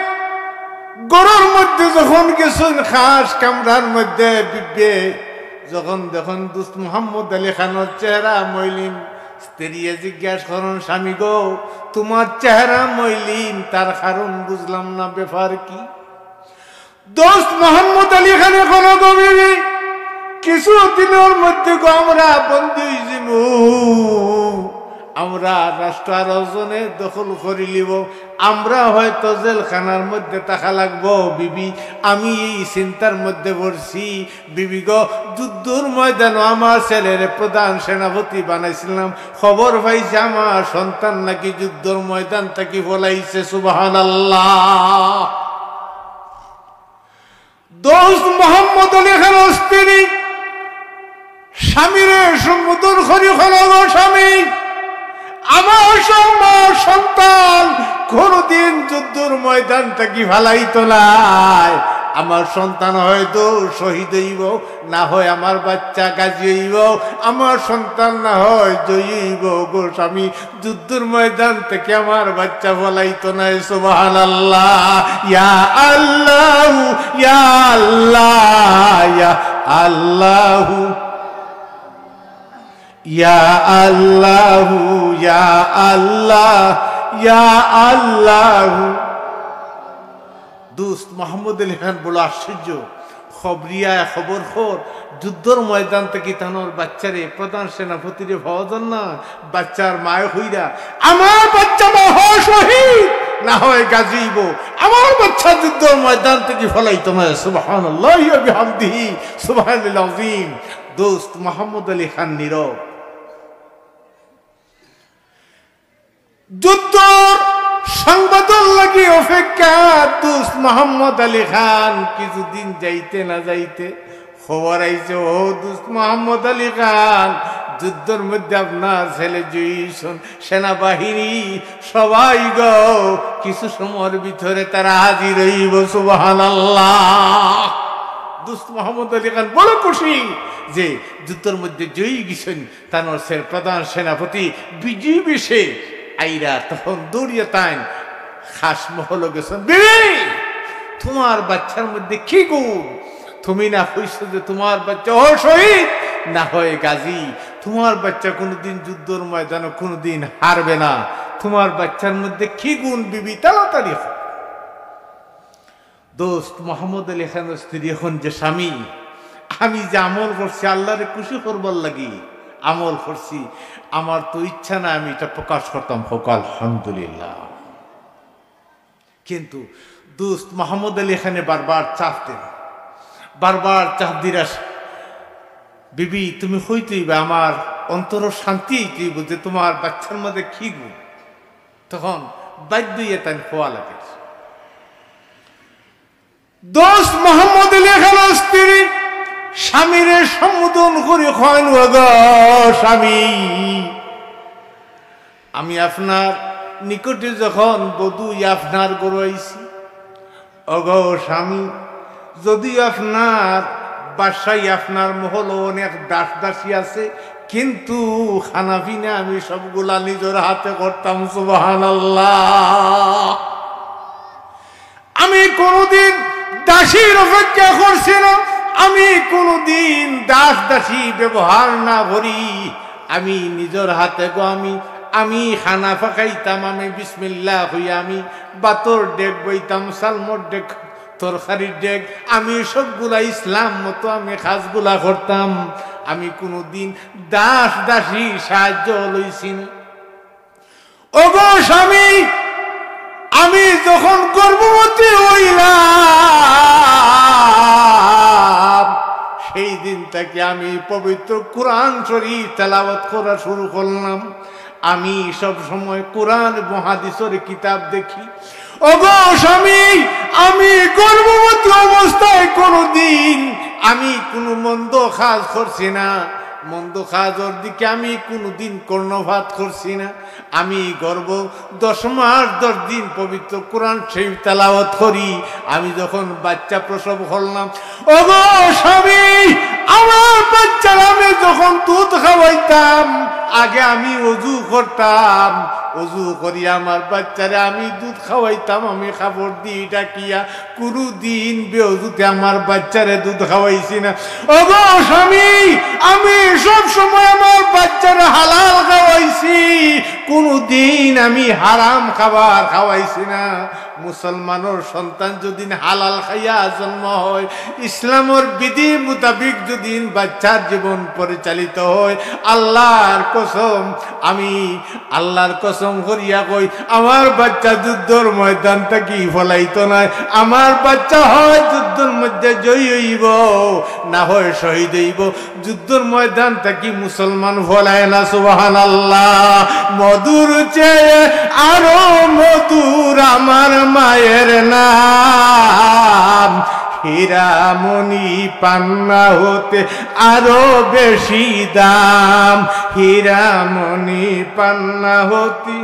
গরুর মধ্যে যখন গেছেন খাস কামরার মধ্যে বিবে, যখন দেখুন দোস্ত মোহাম্মদ আলী খানের চেহারা মইলিন, স্ত্রীয়ে জিজ্ঞাসা করেন, স্বামী গো তোমার চেহারা মইলিন, তার কারণ বুঝলাম না, ব্যাপার কি? দোস্ত মোহাম্মদ আলী খানে কোনো গভীরে কিছু দিনের মধ্যে আমরা বন্দী হইছিমু, আমরা রাষ্ট্র আরো জনে দখল করে লিব, আমরা হয়তো জেলখানার মধ্যে থাকা লাগবো। বিবি আমি এই চিন্তার মধ্যে পড়ছি। বিবি গো যুদ্ধর ময়দানে আমার ছেলের প্রধান সেনাপতি বানাইছিলাম, খবর পাইছি আমার সন্তান নাকি যুদ্ধর ময়দান থেকে বলাইছে। সুবহানাল্লাহ। দোস্ত মোহাম্মদ আলী খানের স্ত্রী স্বামীরে সম্বোধন করি, হলো স্বামী আমার সন্তান কোনদিন যুদ্ধর ময়দান থেকে ভালাইতো নাই, আমার সন্তান হয়তো শহীদ হইব, না হয় আমার বাচ্চা গাজী হইব, আমার সন্তান না হয় জয়ী হইব গো স্বামী, যুদ্ধর ময়দান থেকে আমার বাচ্চা ভালাইতো নাই। সুবহানাল্লাহ। ইয়া আল্লাহ ইয়া আল্লাহ ইয়া আল্লাহ ইয়া আল্লাহ ইয়া আল্লাহ ইয়া আল্লাহ। দোস্ত মোহাম্মদ আলী খান বড় আশ্চর্য, খবরিয়া খবর খোর যুদ্ধর ময়দান থেকে তানোর বাচ্চারে প্রধান সেনাপতিরে ভাওয়াজন না, বাচ্চার মায় হইরা আমার বাচ্চা না হয় শহীদ, না হয় গাজীব, আমার বাচ্চা যুদ্ধর ময়দান থেকে ফলাইতো না। সুবহানাল্লাহি ওয়া বিহামদিহি সুবহানাল আযীম। দোস্ত মোহাম্মদ আলী খান নীরব। যুদ্ধর সংবাদর লাগি অপেক্ষা। দোস্ত মোহাম্মদ আলী খান কিছুদিন যাইতে না যাইতে খবর আইছে, ও দোস্ত মোহাম্মদ আলী খান যুদ্ধের মধ্যে আপনার ছেলে জয়ীশন, সেনাবাহিনী সবাই গো কিছু সময়ের ভিতরে তারা হাজির হইব। সুবহানাল্লাহ। দোস্ত মোহাম্মদ আলী খান বড় খুশি যে যুদ্ধের মধ্যে জয়ী গেছেন তানোর প্রধান সেনাপতি বিজয়ী বেশে আইরা। তখন দৌড়িয়ে তাইন খাস মহল গেছেন, বিবি তোমার বাচ্চার মধ্যে কি গুণ? তুমি না কইছো যে তোমার বাচ্চা ও শহীদ, না হয় গাজী, তোমার বাচ্চা কোনোদিন যুদ্ধর ময়দানে কোনোদিন হারবে না, তোমার বাচ্চার মধ্যে কি গুণ বিবি? তাড়াতাড়ি। দোস্ত মোহাম্মদ আলী খানের স্ত্রী এখন যে স্বামী, আমি যে আমল করছি আল্লাহরে খুশি করবার লাগি আমল করছি, আমার তো ইচ্ছা না আমি এটা প্রকাশ করতাম। হোক আলহামদুলিল্লাহ। কিন্তু দোস্ত মোহাম্মদ আলী খানে বারবার চাপ দেন, বারবার চাপ দিরা, বিবি তুমি হইতেইবে, আমার অন্তর শান্তি হইতেইব যে তোমার বাচ্চার মধ্যে কি গুণ। তখন বাধ্য হইয়া তাই খোয়া লাগে। দোস্ত মোহাম্মদ আলী খানের স্ত্রী স্বামীরে সম্বোধন করে কইন ওগো স্বামী, আমি আপনার নিকটে যখন বধূ আপনার ঘরে আইছি, ওগো স্বামী, যদি আপনার বাসায় আপনার মহল অনেক দাস দাসী আছে, কিন্তু খানা পিনা আমি সবগুলা নিজের হাতে করতাম। সুবহানাল্লাহ। আমি কোনদিন দাসীর অপেক্ষা করছি না, আমি কোনদিন দাস দাসী ব্যবহার না করি। আমি নিজের হাতে গো আমি খানা পাকাইতাম, আমি বিসমিল্লাহ হইয়া আমি বাতর ডেক বইতাম, সালমর ডেক, তরকারির ডেক, আমি সবগুলা ইসলাম মতো আমি কাজগুলা করতাম। আমি কোনদিন দাস দাসী সাহায্য লইছি না। ওগো স্বামী, আমি যখন গর্ভবতী হইলাম, সেই দিন থেকে আমি পবিত্র কোরআন শরীফ তেলাওয়াত করা শুরু করলাম। আমি সব সময় কোরআন এবং হাদিসের কিতাব দেখি। ওগো স্বামী, আমি গর্ভবতী অবস্থায় কোনদিন আমি কোনো মন্দ কাজ করছি না, মন্দ কাজের দিকে আমি কোনদিন কর্ণপাত করছি না। আমি গর্ভ 10 মাস 10 দিন পবিত্র কোরআন শরীফ তেলাওয়াত করি। আমি যখন বাচ্চা প্রসব করলাম, ওগো স্বামী, আমার বাচ্চার আমি যখন দুধ খাওয়াইতাম, আগে আমি ওযু করতাম, ওযু করি আমার বাচ্চারে আমি দুধ খাওয়াইতাম। আমি খাবার দিয়ে ডাকিয়া কোনদিন বেওযুতে আমার বাচ্চারে দুধ খাওয়াইছি না। ওগো স্বামী, আমি সব সময় আমার বাচ্চারে হালাল খাওয়াইছি, কোনদিন আমি হারাম খাবার খাওয়াইছি না। মুসলমানের সন্তান যদি হালাল খাইয়া জন্ম হয়, ইসলামের বিধি মোতাবিক যদি বাচ্চার জীবন পরিচালিত হয়, আল্লাহর কসম, আমি আল্লাহর কসম করিয়া কই, আমার বাচ্চা যুদ্ধের ময়দান থেকে ফলাইতো না। আমার বাচ্চা হয় যুদ্ধের মধ্যে জয়ী হইব, না হয় শহীদ হইব। যুদ্ধের ময়দান থেকে মুসলমান ফলায় না। সুবহানাল্লাহ। মধুর চেয়ে আরো মধুর আমার মায়ের নাম, হীরামণি পান্না হতে আরো বেশি দাম, হীরামণি পান্না হতে।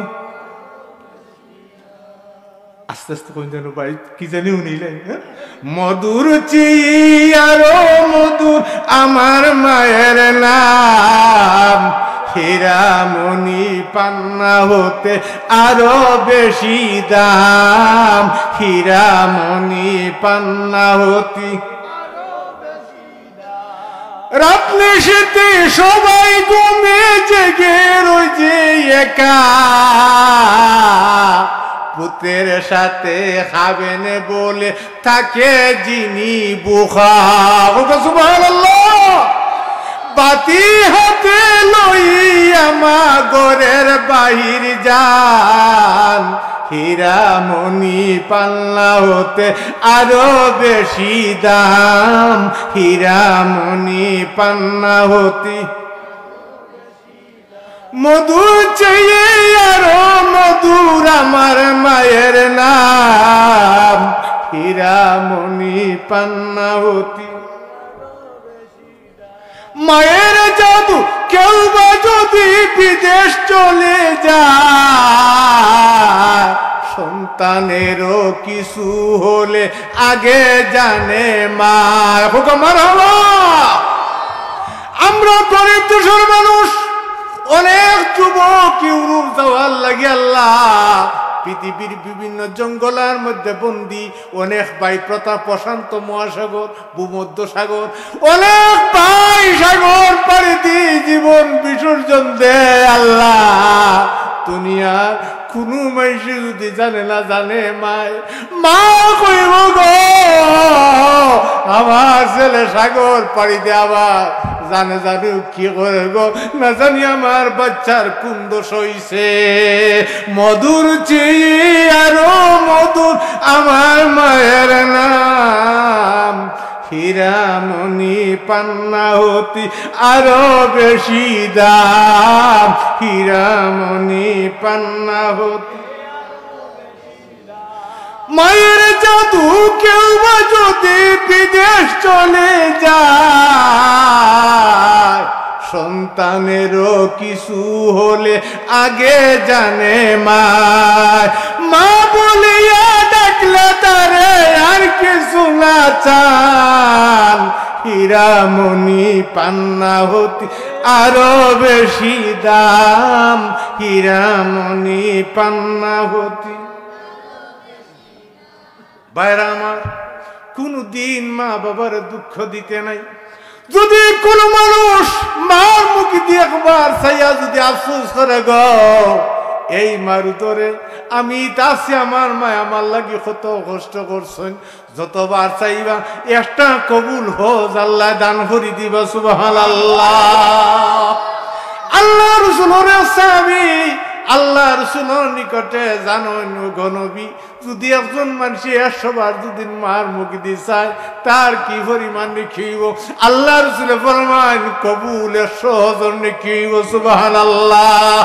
আস্তে আস্তে কোন যেন ভাই কি জানি উনিলেন, মধুর চেয়ে আরো মধুর আমার মায়ের নাম, হীরামণি পান্না হতে আরো বেশি দাম, হীরামণি পান্না হতে। রাত নিশীথে সবাই ঘুমে জেগে রয়েছে একা, পুতের সাথে খাবেন বলে থাকে যিনি বুখা। সুবহানাল্লাহ। বাতি হাতে লইয়া মা ঘরের বাহির যান, হীরামণি পান্না হতে আরো বেশি দাম, হীরামণি পান্না হতে। মধুর চেয়ে আরো মধুর আমার মায়ের নাম, হীরামণি পান্না হতে। মায়ের জাদু কেউ বা যদি বিদেশ চলে যায়, সন্তানেরও কিছু হলে আগে জানে মা। আমরা গরিব দেশের মানুষ, অনেক যুবক ইউরোপ যাওয়ার লাগে আল্লাহ পৃথিবীর বিভিন্ন জঙ্গলের মধ্যে বন্দী, অনেক ভাই প্রশান্ত মহাসাগর, ভূমধ্য সাগর, অনেক ভাই সাগর পাড়ি দিয়ে জীবন বিসর্জন দেয়। আল্লাহ দুনিয়ার কোনো মানুষ যদি জানে না জানে মায়, মা কইব গো আমার ছেলে সাগর পাড়ি দিয়ে আবার জানে জানি কি করে গো, না জানি আমার বাচ্চার কোন দোষ হইছে। মধুর চেয়ে আরো মধুর আমার মায়ের নাম, হীরামণি পান্না হতে আরো বেশি দাম, হীরামণি পান্না হতে। মায়ের সাধু কেউ বা যদি বিদেশ চলে যায়, সন্তানেরও কিছু হলে আগে জানে মা, মা বলিয়া ডাকলে তারে আর কিছু না চান, হীরামণি পান্না হতি আরো বেশি দাম, হীরামণি পান্না হতি। ভাইরা আমার, কোনদিন মা বাবার দুঃখ দিতে নাই। যদি কোন মানুষ মার মুখে দিয়ে একবার চাইয়া যদি আফসোস করে গো, এই মারুতরে আমি তাছি আমার মা আমার লাগি কত কষ্ট করছেন, যতবার চাইবা একটা কবুল হোজ, আল্লাহ দান করি দিবা। সুবহানাল্লাহ। আল্লাহ রাসূলের সাহাবী আল্লাহ রাসূলের নিকটে জানেন গনবী, যদি একজন মানুষ 100 বার যদি মার মুখ দিয়ে চায় তার কি পরিমাণ নেকিব। আল্লাহ রাসূল ফরমান কবুল 100,000 নেকিব। সুবহানাল্লাহ।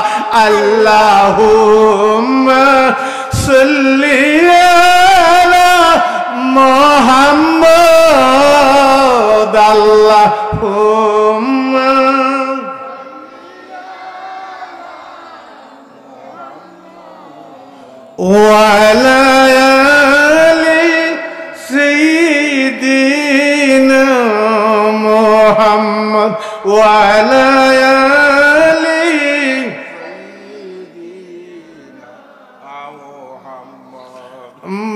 আল্লাহুম্মা সাল্লি আলা মুহাম্মাদ। আল্লাহুম্মা وعلى آل سيدنا محمد وعلى آل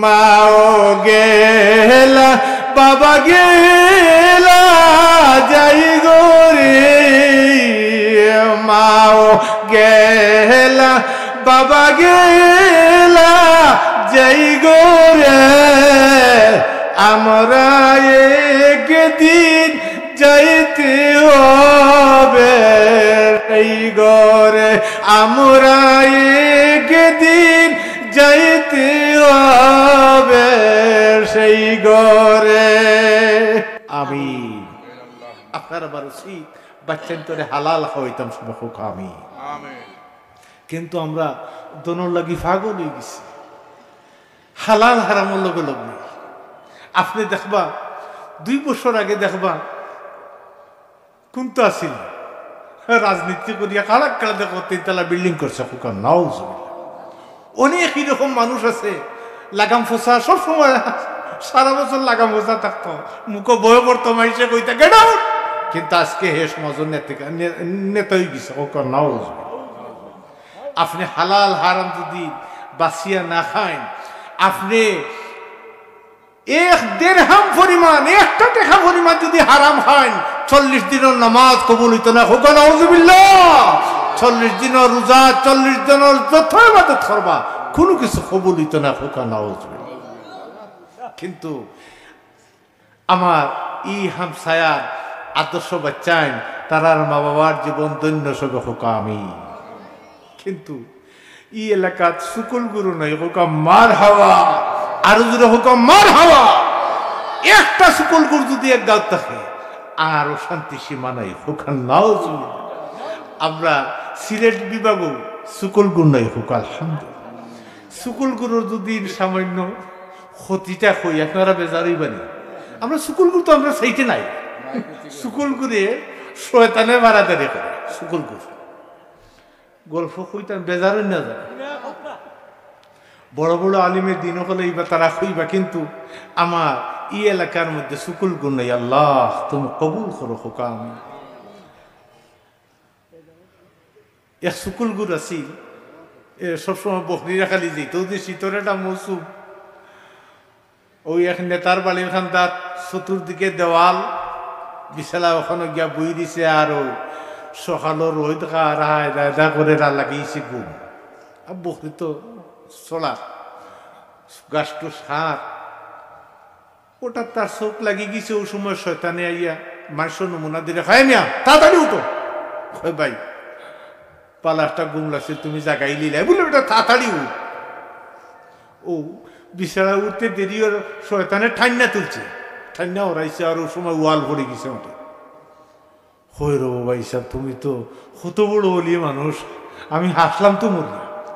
মাও গেলা বাবা গেলা যাই গোরে, মাও গেলা বাবা গেলা যাই গোরে, আমরা একদিন যাইতে হবে এই ঘরে, আমরা একদিন যাইতে হবে সেই ঘরে। আমি আপনার বারুসি বাচ্চান তোরে হালাল হইতাম সব হোক আমি, কিন্তু আমরা দোনোর লাগি পাগল হয়ে গেছি। হালাল হারামর লগে লগ নেই। আপনি দেখবা 2 বছর আগে দেখবা কোনটা আসিল রাজনীতি করিয়া কালা কালা দেখো 3 তলা বিল্ডিং করছে, নাও অনেক এরকম মানুষ আছে লাগাম ফোসা সবসময় সারা বছর লাগাম ফোসা থাকতো, মুখো বয় করতো মাইসে কইতা গেট আউট, কিন্তু আজকে হে সমাজ নেতা হয়ে গেছে, নাও। আপনি হালাল হারাম যদি বাঁচিয়া না খান, আপনি 1 দিরহাম পরিমাণ 1টা টাকা পরিমাণ যদি হারাম খান, 40 দিনের নামাজ কবুল হইতো না। হোক নাউযুবিল্লাহ। 40 দিনের রোজা, 40 দিনের যত ইবাদত করবা কোনো কিছু কবুল হইতো না। হোক নাউযুবিল্লাহ। কিন্তু আমার ই হামসায়ার আদর্শ বাচ্চান তারার মা বাবার জীবন দৈন্য সবে হোক আমি, কিন্তু ই এলাকাত সুকুল গুরু নাই, হোকা মার হাওয়া আরো জোরে হোকা মার হাওয়া। একটা সুকুল গুরু যদি এক গাঁও থাকে আরো শান্তি সীমা নাই। হোকা নাউযুবিল্লাহ। আমরা সিলেট বিভাগও সুকুল গুরু নাই, হোকা আলহামদুলিল্লাহ। সুকুল গুরুর যদি সামান্য ক্ষতিটা হই আপনারা বেজারই বানি, আমরা সুকুল গুরু তো আমরা সেইতে নাই। সুকুল গুরে শয়তানে মারাদারি করে। সুকুল গুরু গল্প কইতাম বেজারের না যায়, বড় বড় আলিমের দিন হলে এইবার তারা কইবা, কিন্তু আমার ই এলাকার মধ্যে সুকুল গুণ নাই। আল্লাহ তুমি কবুল করো হোকা আমি। এক সুকুল গুর আছি সবসময় বকরিরা খালি যেত যে শীতের একটা মৌসুম, ওই এক নেতার বাড়ির খান তার চতুর্দিকে দেওয়াল বিছালা ওখানে গিয়া বই দিছে, আর সকালের রোদ রায়দা করে লাগিয়েছে গুম। আর বকরি তো চলা গাছটো সার, ওটা তার চোখ লাগি গেছে। ওই সময় শয়তানে আইয়া মানুষের নমুনা দিলে খাই মিয়া তাড়াতাড়ি উঠো, ভাই পালাসটা গুম লাগছে তুমি জাগাই লিলাই বলে ওটা তাড়াতাড়ি উঠ। ও বিছানা উঠতে দেরি ওর শয়তানে ঠান্ডা তুলছে, ঠান্ডা ওরাইছে, আর ওই সময় ওয়াল ভরে গেছে ওটা। হই রে বাবা হিসাব তুমি তো কত বড় বলি মানুষ, আমি হাসলাম তো মরি।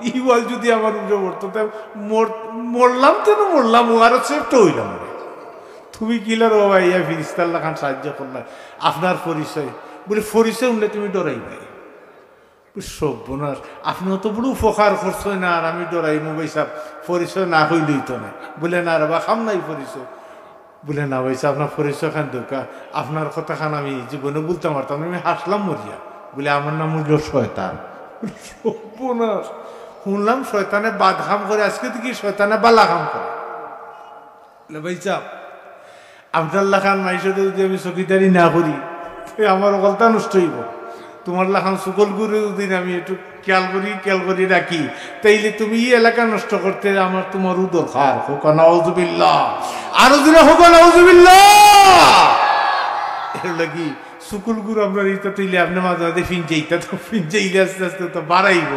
ই ওয়াল যদি আমার উপরে পড়তো তা মরলাম তো না মরলাম ও আরো সেফট হইলাম। তুমি কিলার ও ভাইয়া ফিরিস্তাল্লাহ খান সাহায্য করলাম আপনার পরিচয় বলে পরিচয় উঠলে তুমি ডরাই ভাই সর্বনাশ আপনি অত বড় উপকার করছেন না আর আমি ডরাই মোবাইল সাহেব পরিচয় না হইলেই তো না বলে না রে বা খাম নাই পরিচয় বলে না ভাই আপনার পরিচয় খান দোকা আপনার কথা খান আমি জীবনে বলতে পারতাম আমি হাসলাম মরিয়া বলে আমার নাম হইল শয়তান। সর্বনাশ শুনলাম শয়তানে বাদ খাম করে আজকে তো কি শয়তানে বালা খাম করে বলে ভাই সাহেব আবদাল্লাহ খান মাইসে যদি আমি চকিদারি না করি আমার অকলতা নষ্ট হইব তোমার লাখান সুকল গুরু দিন আমি একটু খেয়াল করি রাখি তাইলে তুমি এই এলাকা নষ্ট করতে আমার তোমারও দরকার হোক নাউজুবিল্লাহ আরো দিনে হোক নাউজুবিল্লাহ এর লাগি সুকুল গুরু আপনার ইটা তৈলে আপনি মাঝে মাঝে ফিনজাইটা তো ফিনজাইলে আস্তে আস্তে তো বাড়াইব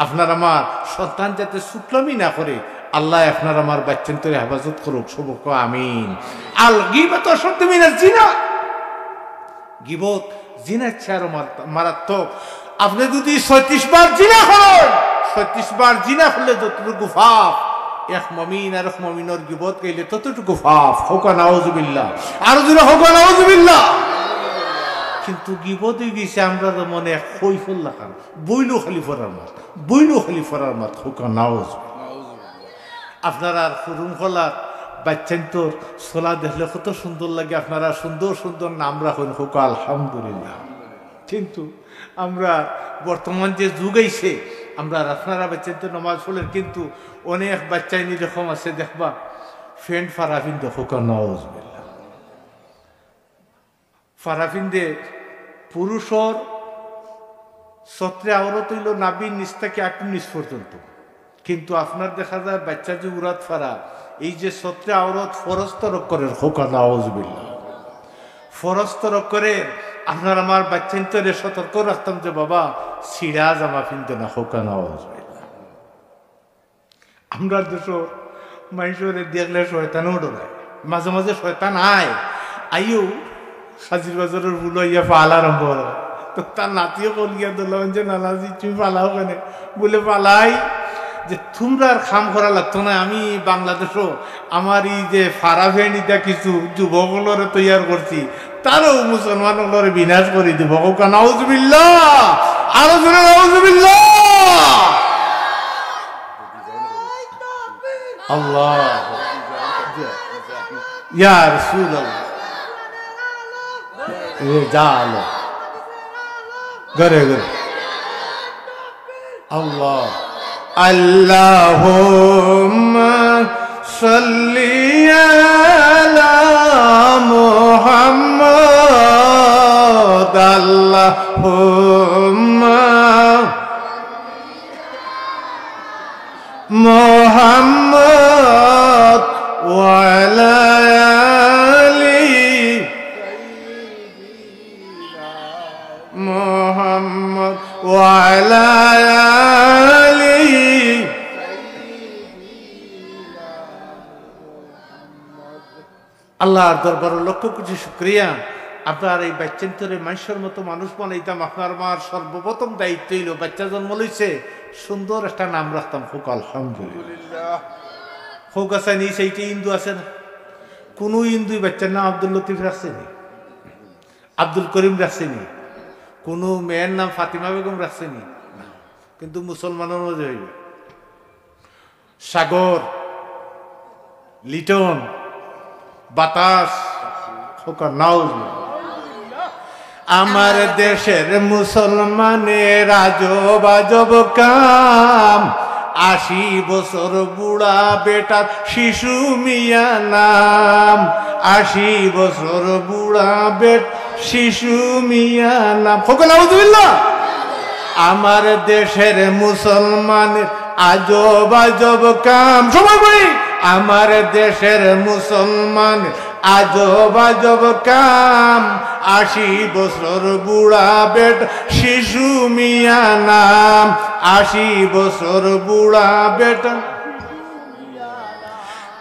আপনার আমার সন্তান যাতে সুকলামি না করে আল্লাহ আপনার আমার বাচ্চান তোরে হেফাজত করুক সবক আমিন। আল গিবত শব্দ মিনাজ জিনা গিবত জিনার চেয়ে আরো মারাত্মক। আপনি যদি 36 বার জিনা করেন 36 বার জিনা করলে যতটুকু ফাফ এক মমিন আর এক মমিনের গিবত কইলে ততটুকু ফাফ হোক নাউজুবিল্লাহ আর যদি হোক নাউজুবিল্লাহ। কিন্তু গিবত হয়ে গেছে আমরা মনে খৈফুল্লাহ খান বইলো খালি ফরার মাত হোক নাউজুবিল্লাহ। আপনারা রুম খোলার বাচ্চান তোর সোলা দেখলে কত সুন্দর লাগে আপনারা সুন্দর সুন্দর নাম রাখুন হোক আলহামদুলিল্লাহ। কিন্তু আমরা বর্তমান যে যুগ আইছে আমরা আপনারা বাচ্চান তো নমাজ পড়লেন কিন্তু অনেক বাচ্চাই নিরকম আছে দেখবা ফ্যান্ট ফারাফিন দেখো নাউজুবিল্লাহ ফারাফিন দে পুরুষর সত্রে আওরত হইল নাবির নিচ থেকে আটুর নিচ পর্যন্ত কিন্তু আপনার দেখা যায় বাচ্চা যে উরাত ফারা এই যে সত্রে আওরত ফরস্তরক করে হোক নাউজুবিল্লাহ ফরস্তরক করে আপনার আমার বাচ্চান্তরে সতর্ক রাখতাম যে বাবা সিরা জামা ফিনতে না হোক নাউজুবিল্লাহ। আমরা দেশ মানুষরে দেখলে শয়তানও ডরায় মাঝে মাঝে শয়তান আইও হাজির বাজারের ভুল হইয়া পালা আরম্ভ তো তার নাতিও কল গিয়া দিলাম যে নানাজি তুমি পালাও কেন বলে পালাই যে তোমরা আর খাম করা লাগতো না আমি বাংলাদেশও আমার এই যে ফারাফেনিটা কিছু যুবকলরে তৈয়ার করছি তারও মুসলমানগুলোরে বিনাশ করে দিব নাউজুবিল্লাহ আরো জোরে নাউজুবিল্লাহ আল্লাহ ইয়া রাসূলুল্লাহ যা আলো ঘরে ঘরে আল্লাহ আল্লাহুম্মা সাল্লি আলা মুহাম্মাদ আল্লাহুম্মা মুহাম্মাদ ওয়া আলা আলি মুহাম্মাদ ওয়া আলা আল্লাহর দরবারে লক্ষ কোটি শুকরিয়া। আপনার এই বাচ্চান্তরে মানুষের মতো মানুষ বানাইতাম আপনার মার সর্বপ্রথম দায়িত্ব হইল বাচ্চা জন্ম লইছে সুন্দর একটা নাম রাখতাম হোক আলহামদুলিল্লাহ হোক আছে নি সেইটি হিন্দু আছে না কোনো হিন্দুই বাচ্চার নাম আব্দুল লতিফ রাখছেনি আব্দুল করিম রাখছেনি কোনো মেয়ের নাম ফাতিমা বেগম রাখছেনি কিন্তু মুসলমানের মধ্যে হইবে সাগর লিটন বাতাস হোক নাউজুবিল্লাহ। আমার দেশের মুসলমানের আজব আজব কাম 80 বছর বুড়া বেটার শিশু মিয়া নাম 80 বছর বুড়া বেট শিশু মিয়া নাম হোক নাউজুবিল্লাহ। আমার দেশের মুসলমানের আজব আজব কাম সবাই বলি আমার দেশের মুসলমান আজব আজব কাম 80 বছর বুড়া বেট শিশু মিয়া নাম 80 বছর বুড়া বেটা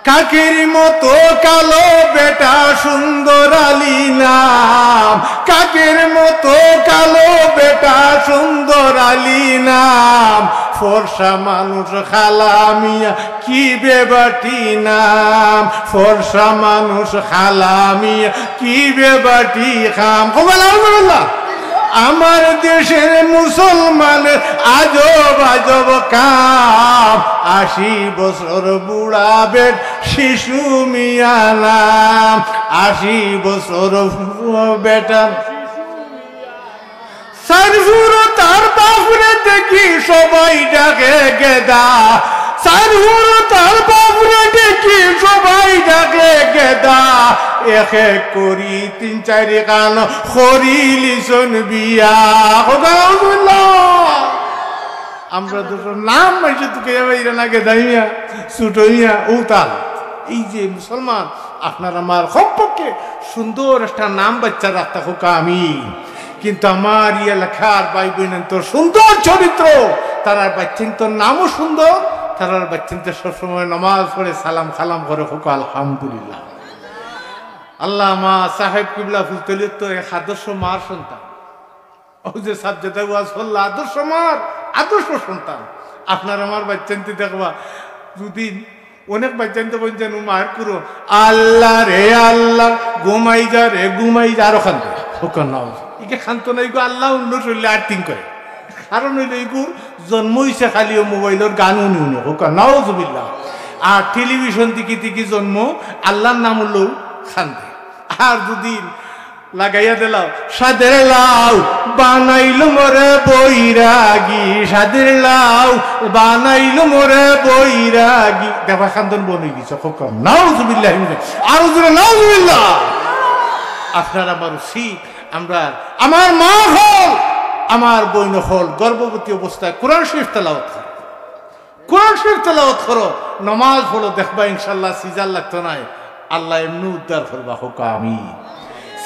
কাকের মতো কালো বেটা সুন্দর আলী নাম কাকের মতো কালো বেটা সুন্দর আলী নাম ফর্সা মানুষ খালা মিয়া কি বেবাটি নাম, ফর্সা মানুষ খালা মিয়া কি বেবাটি খাম। আমার দেশের মুসলমানের আজব আজব কাম, 80 বছর বুড়া বেট শিশু মিয়া নাম, 80 বছর বেটা সারফুর তার বাপরে দেখি সবাই ডাকে গেদা, সারফুর তার বাপরে দেখি সবাই ডাকে গেদা, এক এক করি 3-4 কান করিলিছন বিয়া। আমরা দুটো নাম মাইছে তোকে না গেদা মিয়া ছুটো মিয়া উতাল। এই যে মুসলমান আপনার আমার সম্পর্কে সুন্দর একটা নাম বাচ্চা রাখতে হোক আমি, কিন্তু আমার এলাকার ভাই বোন তোর সুন্দর চরিত্র, তারার বাচ্চেন তোর নামও সুন্দর, তারার বাচ্চেন তো সবসময় নামাজ পড়ে সালাম খালাম করে হোক আলহামদুলিল্লাহ। আল্লাহ মা সাহেব কিবলা ফুলতলি তো এক আদর্শ মার সন্তান, ও যে সাবজেক্ট ওয়াজ করল আদর্শ মার আদর্শ সন্তান। আপনার আমার বাচ্চানটি দেখবা দুদিন অনেক বাচ্চানতে বলছেন মায়ের করো আল্লাহ রে আল্লাহ ঘুমাই যা রে ঘুমাই যা, আরো খান হোকার নাও ইকে খান্ত নাই গো আল্লাহ অন্য শরীরে আর্থিং করে, কারণ হইল এইগুর জন্ম হয়েছে খালি মোবাইলের গান উনি উনি হোকার নাও জবিল্লা। আর টেলিভিশন দিকে দিকে জন্ম আল্লাহর নাম হলেও খান্দে। আর দুদিন লাগাইয়া দিলাও সাদের লাউ বানাইলো মোরে বৈরাগী, সাদের লাউ বানাইলো মোরে বৈরাগী, দেবা খান্দন বনে গেছে হোকার নাও জবিল্লা। আরো জোরে নাও জবিল্লা। আপনার আমার উচিত আমরা আমার মা হল আমার বইন হল গর্ভবতী অবস্থায় কোরআন শরীফ তেলাওয়াত করো, কোরআন শরীফ তেলাওয়াত করো, নমাজ পড়ো, দেখবা ইনশাল্লাহ সিজার লাগতো নাই, আল্লাহ এমনি উদ্ধার করবা হোক আমি।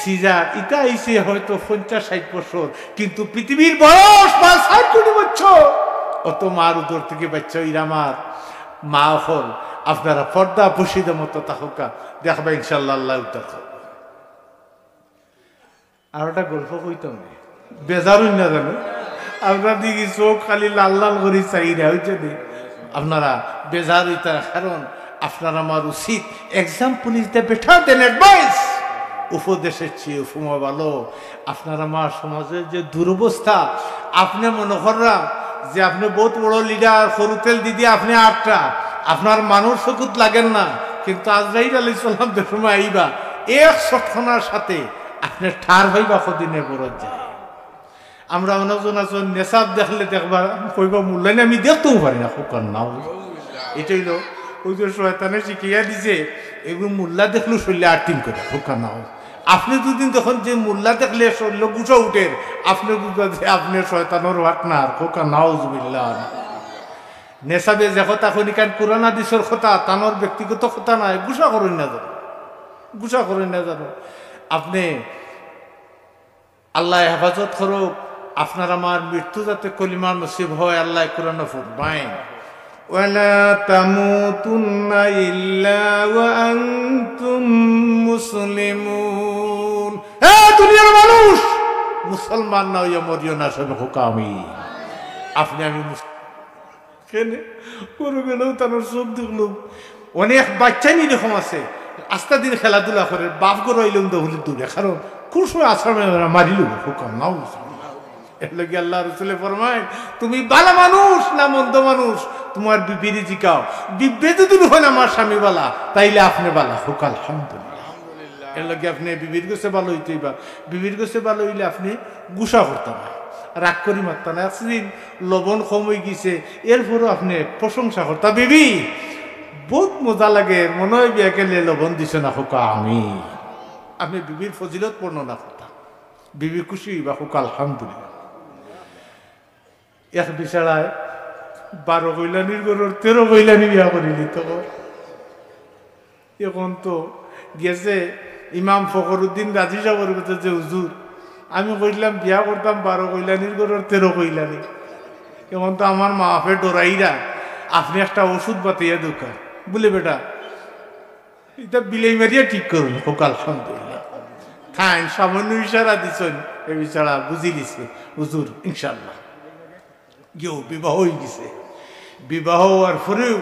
সিজার ইটা আইসে হয়তো 50-60 বছর, কিন্তু পৃথিবীর বয়স 5-7 কোটি বছর। অত মার উদর থেকে বাচ্চা ইরামার মা হল আপনারা পর্দা বসিদের মতো তাহকা দেখবা ইনশাল্লাহ আল্লাহ উদ্ধার করবা। আর একটা গল্প কইতাম বেজারুই না জানো, আপনার দিকে চোখ খালি লাল লাল করে চাইরা হইতে দে, আপনারা বেজার হইতা। কারণ আপনার আমার উচিত example is the better than advice, উপদেশের চেয়ে উপমা ভালো। আপনার আমার সমাজের যে দুরবস্থা, আপনি মনে করা যে আপনি বহুত বড় লিডার, সরু তেল দিদি আপনি 8টা, আপনার মানুষ চকুত লাগেন না, কিন্তু আজরাইল আলাইহিস সালাম যে সময় আইবা এক সক্ষণার সাথে আপনার ঠার হইবা কদিনের বরত যায়। আমরা অনজন নেশাব দেখলে দেখবা কইবা মূল্যায়ন আমি দেখতেও পারি না হোকার নাও। এটা হইল ওই যে শয়তানে শিখিয়া দিছে এগুলো মোল্লা দেখলো শরীরে আর্টিং করে হোকার নাও। আপনি দুদিন তখন যে মোল্লা দেখলে শরীর গুছা উঠেন, আপনি বুঝবা যে আপনার শয়তানোর হাটনার হোকার নাও জুবিল্লাহ। নেশাবে যে কথা খনিকান কোরআন হাদিসের কথা, তানোর ব্যক্তিগত কথা নাই, গুছা করেন না জানো, গুছা করেন না জানো। আপনি আল্লাহ হেফাজত করুক, আপনার আমার মৃত্যু যাতে কলিমার নসিব হয়, আল্লাহ কোরআন ফুরমায় ওয়ালা তামুতুন্না ইল্লা ওয়া আনতুম মুসলিমুন। হে দুনিয়ার মানুষ, মুসলমান না হইয়া মরিও না সবে হুকামি। আপনি আমি কেন করে গেলেও তার চোখ দেখল অনেক বাচ্চা নিরকম আছে, আস্তা দিন খেলাধুলা করে বাপ গরু আইলাম দৌড়ে দূরে, কারণ কোন সময় আশ্রমে মারিল হুকাম নাও। এর লগে আল্লাহ রসুলে ফরমায় তুমি বালা মানুষ না মন্দ মানুষ, তোমার বিবিরি জিকাও, বিবে যদি হয় না আমার স্বামী বালা, তাইলে আপনি বালা হোক আলহামদুলিল্লাহ। এর লগে আপনি বিবির গোছে ভালো হইতেই বা, বিবির গোছে ভালো হইলে আপনি গুসা করতেন না, রাগ করি মারতেন না। একদিন লবণ কম হয়ে গেছে, এরপরও আপনি প্রশংসা করতা, বিবি বহুত মজা লাগে, মনে হয় বিয়া গেলে লবণ দিছে না হোকা আমি। আপনি বিবির ফজিলত বর্ণনা করতাম, বিবি খুশি বা হোক আলহামদুলিল্লাহ। এক বিছাড়ায় 12 কইলানির গরুর 13 কইলানি বিয়া করিলি। তখন এখন তো গেছে ইমাম ফখরুদ্দিন রাজি সাহেবের কথা যে হুজুর আমি কইলাম বিয়া করতাম 12 কইলানির গরুর 13 কইলানি। এখন তো আমার মা বাপে ডরাইরা আপনি একটা ওষুধ বাতাইয়া দোকান বলে বেটা এটা বিলাই মারিয়া ঠিক করুন হোক আলহামদুলিল্লাহ। খান সামান্য ইশারা দিছেন, এ বিছাড়া বুঝি দিছে হুজুর ইনশাল্লাহ গিয়েও বিবাহ হয়ে গেছে। বিবাহ হওয়ার পরেও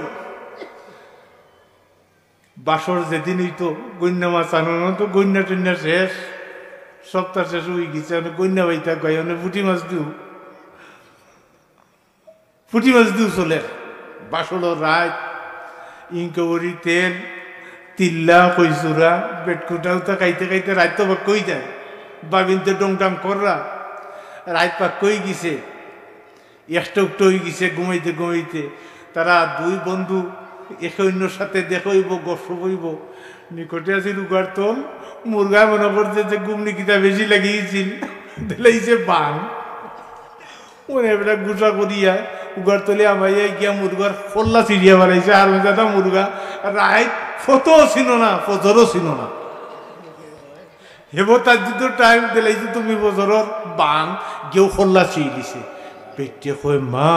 বাসর যেদিন হইতো গন্যা মাছ আনো তো গন্যা টন্যা শেষ, সপ্তাহ শেষ হয়ে গেছে। গন্যা বাইতা কয় পুঁটি মাছ দিও চলে। বাসর রাত ইনকবরি তেল তিল্লা কইসুরা বেটকুটাও তো খাইতে খাইতে রাত তো বা কই যায়, বাবিনতে ডংটাং কররা রাত পাক কই গেছে, একটা উক্ত হয়ে গেছে ঘুমাইতে ঘুমাইতে। তারা দুই বন্ধু একে অন্যর সাথে দেখইব, গল্প বইব। নিকটে আছে উগার তোল মুরগা মনে করছে যে গুমনি কিতা বেশি লাগিয়েছিল, দিলাইছে বাং মনে বেটা গুসা করিয়া উগার তলে আমাইয়া গিয়া মুরগার খোল্লা চিড়িয়া বানাইছে। আর দাদা মুরগা রাত ফটোও ছিল না, ফজরও ছিল না। হেব তার যদি টাইম দিলাইছে তুমি বছরের বাং গেও খোল্লা চিড়ি দিছে। পেটে কয় মা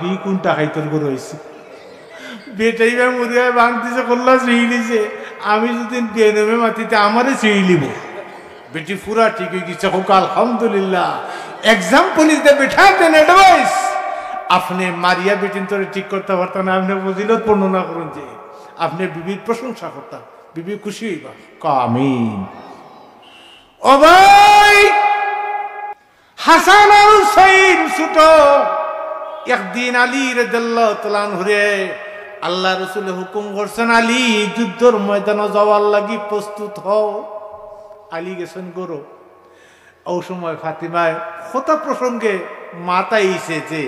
এই কোনটা খাইতর করে হয়েছে, বেটাই বা মুরগায় বাং দিছে খোল্লা চিড়ি দিছে। আমি যদি বেনমে মাতিতে আমারে চিড়ি লিব। বেটি পুরা ঠিক হয়ে গেছে, হোক আলহামদুলিল্লাহ। Example is the better than advice. আপনি মারিয়া বেটিন তোরে ঠিক করতে পারতেন না, আপনি ফজিলত বর্ণনা করুন যে আপনি বিবির প্রশংসা করতাম, বিবি খুশি হইবা। আমিন। ও ভাই, হাসান আর হুসাইন ছোট। একদিন আলী রাদিয়াল্লাহু তাআলা আনহু রে আল্লাহ রাসূল হুকুম করছেন, আলী যুদ্ধের ময়দানে যাওয়ার লাগি প্রস্তুত হও। আলী গেছেন গরো। ও সময় ফাতিমায় কথা প্রসঙ্গে মাতাইছে যে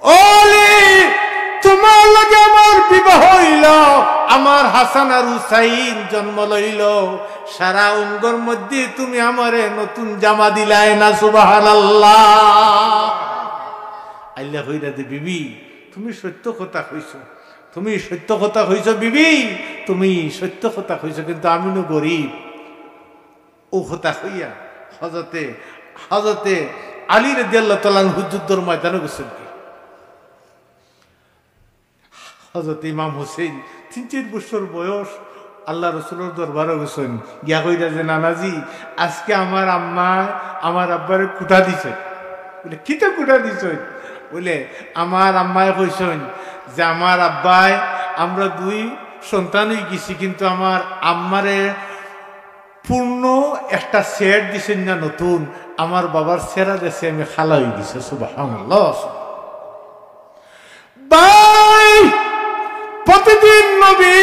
ওলি তোমার লগে আমার বিবাহ হইল, আমার হাসান আর হুসাইন জন্ম লইল, সারা অঙ্গর মধ্যে তুমি আমারে নতুন জামা দিলাই না। সুবহানাল্লাহ। আল্লাহ কইরা দে বিবি তুমি সত্য কথা কইছো, তুমি সত্য কথা কইছো বিবি, তুমি সত্য কথা কইছো, কিন্তু আমি নো গরিব। ও কথা কইয়া হযরতে আলী রাদিয়াল্লাহু তাআলা যুদ্ধের ময়দানে গেছেন। হযরত ইমাম হুসেইন ৩-৪ বছর বয়স আল্লাহ রসুলের দরবারে গেছেন। গিয়া কইরা যে নানাজি আজকে আমার আম্মা আমার আব্বারে কুটা দিছে। বলে কিতা কুটা দিছ? বলে আমার আম্মায় কইছেন যে আমার আব্বায় আমরা 2 সন্তান হয়ে গেছি, কিন্তু আমার আম্মারে পূর্ণ একটা সেট দিছেন না নতুন, আমার বাবার সেরা দেশে আমি খালা হয়ে গেছে। সুবহানাল্লাহ। ভাই প্রতিদিন নবী,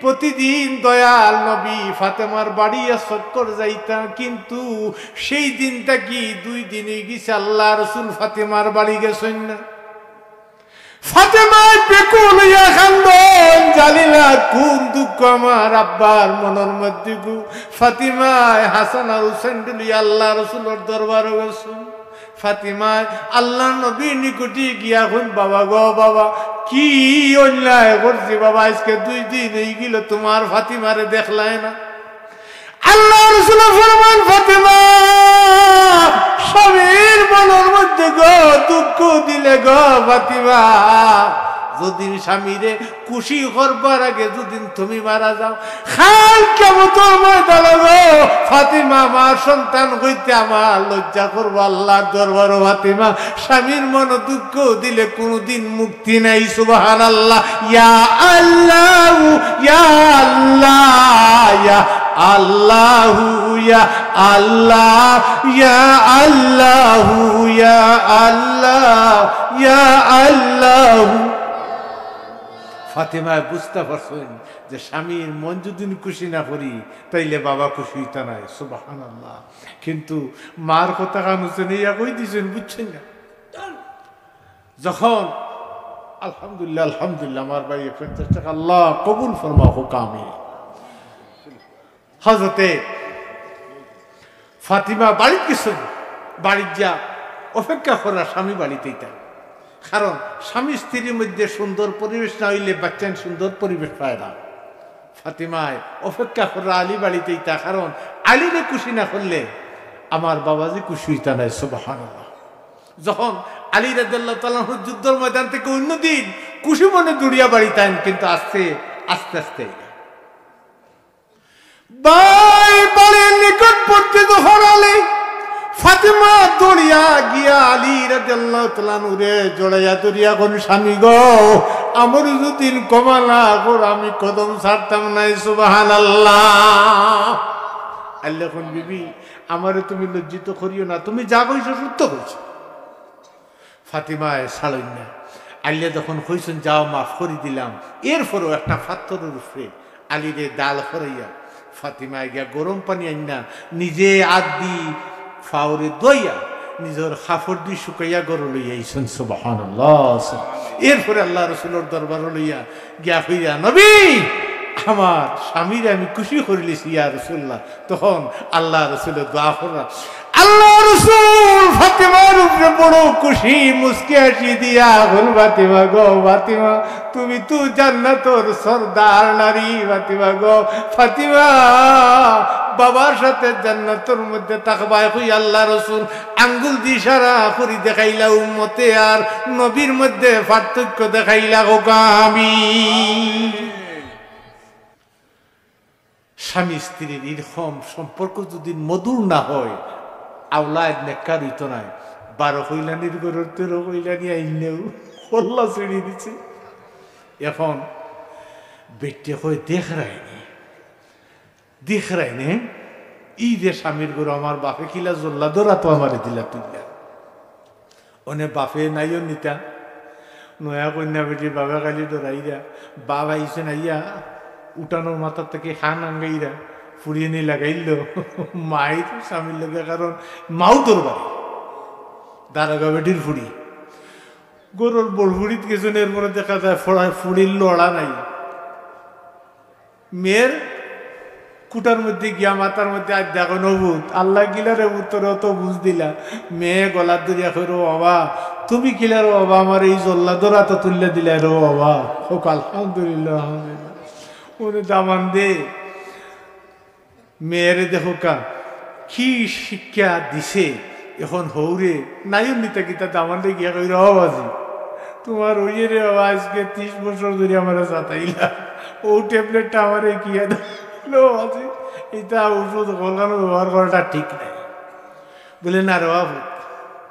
প্রতিদিন দয়াল নবী ফাতেমার বাড়ি চক্কর যাইতা, কিন্তু সেই দিনটা কি 2 দিন হয়ে গেছে আল্লাহ রসুল ফাতেমার বাড়ি গেছেন না। ফাতেমা বেকুল হইয়া কান্দন, জানি না কোন দুঃখ আমার আব্বার মনের মধ্যে গো। ফাতিমায় হাসান আর হুসাইন লিয়া আল্লাহ রসুলের দরবারে গেছেন। ফাতিমায় আল্লাহ নবীর নিকটে গিয়া কইন বাবা গো বাবা কি অন্যায় করছি বাবা, আজকে 2 দিন হয়ে গেল তোমার ফাতিমারে দেখলাই না। আল্লাহ রসুল ফরমান ফাতিমা স্বামীর মনের মধ্যে গো দুঃখ দিলে গো ফাতিমা, যদি স্বামীরে খুশি করবার আগে যদি তুমি মারা যাও খাল কেমন তোর ময়দানে গো ফাতিমা আমার সন্তান হইতে আমার লজ্জা করবো আল্লাহর দরবারে। ফাতিমা স্বামীর মন দুঃখ দিলে কোনদিন মুক্তি নাই। সুবহানাল্লাহ। ইয়া আল্লাহ ইয়া আল্লাহ ইয়া আল্লাহু ইয়া আল্লাহ ইয়া আল্লাহু ইয়া আল্লাহ ইয়া আল্লাহ। ফাতেমা বুঝতে পারছেন যে স্বামীর মন যদি খুশি না করি তাইলে বাবা খুশি হইতা নাই। সুবহানাল্লাহ। কিন্তু মার কথা কানুছেন ইয়া কই দিছেন বুঝছেন না। যখন আলহামদুলিল্লাহ আলহামদুলিল্লাহ আমার ভাই 50 টাকা আল্লাহ কবুল ফরমা হোক। আমি হযরতে ফাতিমা বাড়িতে গেছেন, বাড়ির যা অপেক্ষা করা স্বামী বাড়িতেই তাই, কারণ স্বামী স্ত্রীর মধ্যে সুন্দর পরিবেশ না হইলে বাচ্চান সুন্দর পরিবেশ পায় না। ফাতিমায় অপেক্ষা করা আলী বাড়িতেই তা, কারণ আলীরে খুশি না করলে আমার বাবাজি খুশি হইতা নাই। সুবহানাল্লাহ। যখন আলী রাদিয়াল্লাহু তাআলা যুদ্ধের ময়দান থেকে অন্যদিন খুশি মনে দৌড়িয়া বাড়িতেন, কিন্তু আস্তে আস্তে ভাই বাড়ির নিকটবর্তী যখন আলী ফাতেমা দৌড়িয়া গিয়া আলী রাদিয়াল্লাহু তাআলা নুরে জড়াইয়া দরিয়া কোন স্বামী গো আমার যদিন কমালা গোর আমি কদম ছাড়তাম নাই সুবহানাল্লাহ। আল্লাহ কোন বিবি আমারে তুমি লজ্জিত করিও না, তুমি যা কইছো সত্য কইছো। ফাতেমায় ছাড়েন না। আল্লাহ যখন কইছেন যাও মাফ করে দিলাম, এরপরও একটা পাথরের উপরে আলীরে ডাল ফরাইয়া ফাতেমায় গিয়া গরম পানি আইনা নিজে আদি ফাউরে দইয়া নিজের কাপড় দিয়ে শুকাইয়া গরু লইয়া আইছেন সুবহানাল্লাহ। এরপরে আল্লাহ রাসূলের দরবার লইয়া গিয়া হইয়া নবী আমার স্বামীর আমি খুশি করিলেছি ইয়া রাসূলুল্লাহ। তখন আল্লাহ রাসূলের দোয়া করা আল্লাহ রাসূল ফাতেমার উপরে বড় খুশি মুস্কি হাসি দিয়া বল ফাতেমা গো ফাতেমা তুমি তো জান্নাতের সরদার নারী ফাতেমা গো ফাতেমা বাবার সাথে জান্নাতের মধ্যে তাকবায় কই আল্লাহ রাসূল আঙ্গুল দি ইশারা করি দেখাইলা উম্মতে আর নবীর মধ্যে পার্থক্য দেখাইলা গো আমি। স্বামী স্ত্রীর এরকম সম্পর্ক যদি মধুর না হয় আওলাদ নেককার হইতো না। 12 কইলানির গরুর 13 কইলানি আইলেও হল্লা ছেড়ে দিচ্ছে। এখন বেটে কই দেখ রায়নি ই যে স্বামীর গরু আমার বাপে কিলা জল্লা দৌড়া তো আমার দিলা তুইলা ওনে বাপে নাইও নিতা নয়া কন্যা বেটির বাবা কালি দৌড়াইরা বাবা আইসে নাইয়া উঠানোর মাথার থেকে খান আঙ্গাইরা ফুরিয়ে নিয়ে লাগাইল মায়ের স্বামীর লাগে, কারণ মাও তোর বাড়ি দারোগা বেটির ফুড়ি গরুর বড় ফুড়িত কিছুনের পরে দেখা যায় ফুড়ির লড়া নাই। মেয়ের কুটার মধ্যে গিয়া মাথার মধ্যে আজ দেখো নবুত আল্লাহ গিলারে উত্তরে অত বুঝ দিলা। মেয়ে গলার দরিয়া কই রো বাবা তুমি কিলা রো বাবা আমার এই জল্লা দোরা তো তুললে দিলে রো বাবা হোক আলহামদুলিল্লাহ আলহামদুলিল্লাহ ওরে দামান দে। মেয়েরে দেখো কা কি শিক্ষা দিছে। এখন হৌরে নাইও নিতা গীতা দামান দে গিয়া কই রে বাবাজি তোমার ওই রে বাবা আজকে 30 বছর ধরে আমার চাতাইলা ও ট্যাবলেটটা আমারে কিয়া দাও বাবাজি এটা ওষুধ কলকানো ব্যবহার করাটা ঠিক নাই। বলে না রে বাবু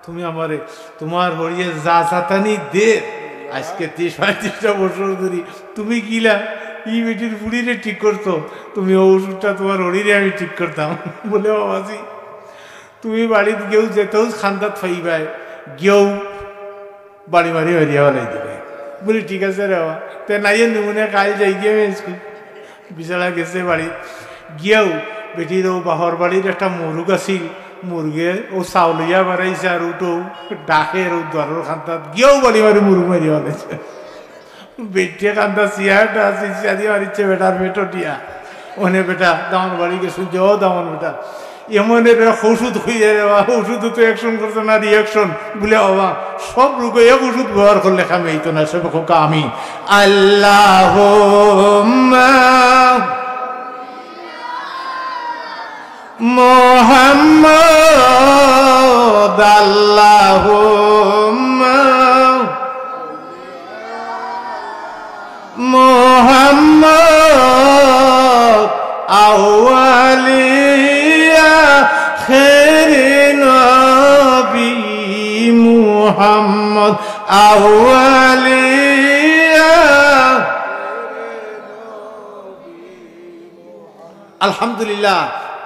তুমি আমারে তোমার হরিয়ে যা চাতানি দে আজকে 30-35টা বছর ধরে তুমি কিলা ই বেটির বুড়িরে ঠিক করতো, তুমি ওষুধটা তোমার হরিরে আমি ঠিক করতাম। বলে বাবাজি তুমি বাড়িতে গেও যেতেও খান্দাত ফাইবাই গেও বাড়ি বাড়ি হরিয়া বাড়াই দেবে। বলি ঠিক আছে রে বাবা তে নাইয়ে নমুনে কাল যাই গিয়ে বিছানা গেছে বাড়ি গিয়েও বেটির ও বাহর বাড়ির একটা মুরগ আছিল মুরগে ও চাউলিয়া বাড়াইছে আর উঠো ডাকের ও দ্বারের খান্দাত গিয়েও বাড়ি বাড়ি মুরগ মারিয়া বাড়াইছে। বেটিয়ে কান্দা চেয়ারটা চিয়া দিয়ে মারিচ্ছে বেটার বেটোটিয়া ওনে বেটা দামন বাড়ি গেছে যে ও দামন বেটা এমনের ওষুধ হইয়া রে ওষুধ তো অ্যাকশন করছে না রিয়াকশন বলে বাবা সব রোগে এক ওষুধ ব্যবহার করলে খামে এই তো না সব খোকা আমি আল্লাহ মোহাম্মদ আল্লাহ মোহাম্মদ আউয়ালিয়া খেরে নবী মুহাম্মদ আউয়ালিয়া। আলহামদুলিল্লাহ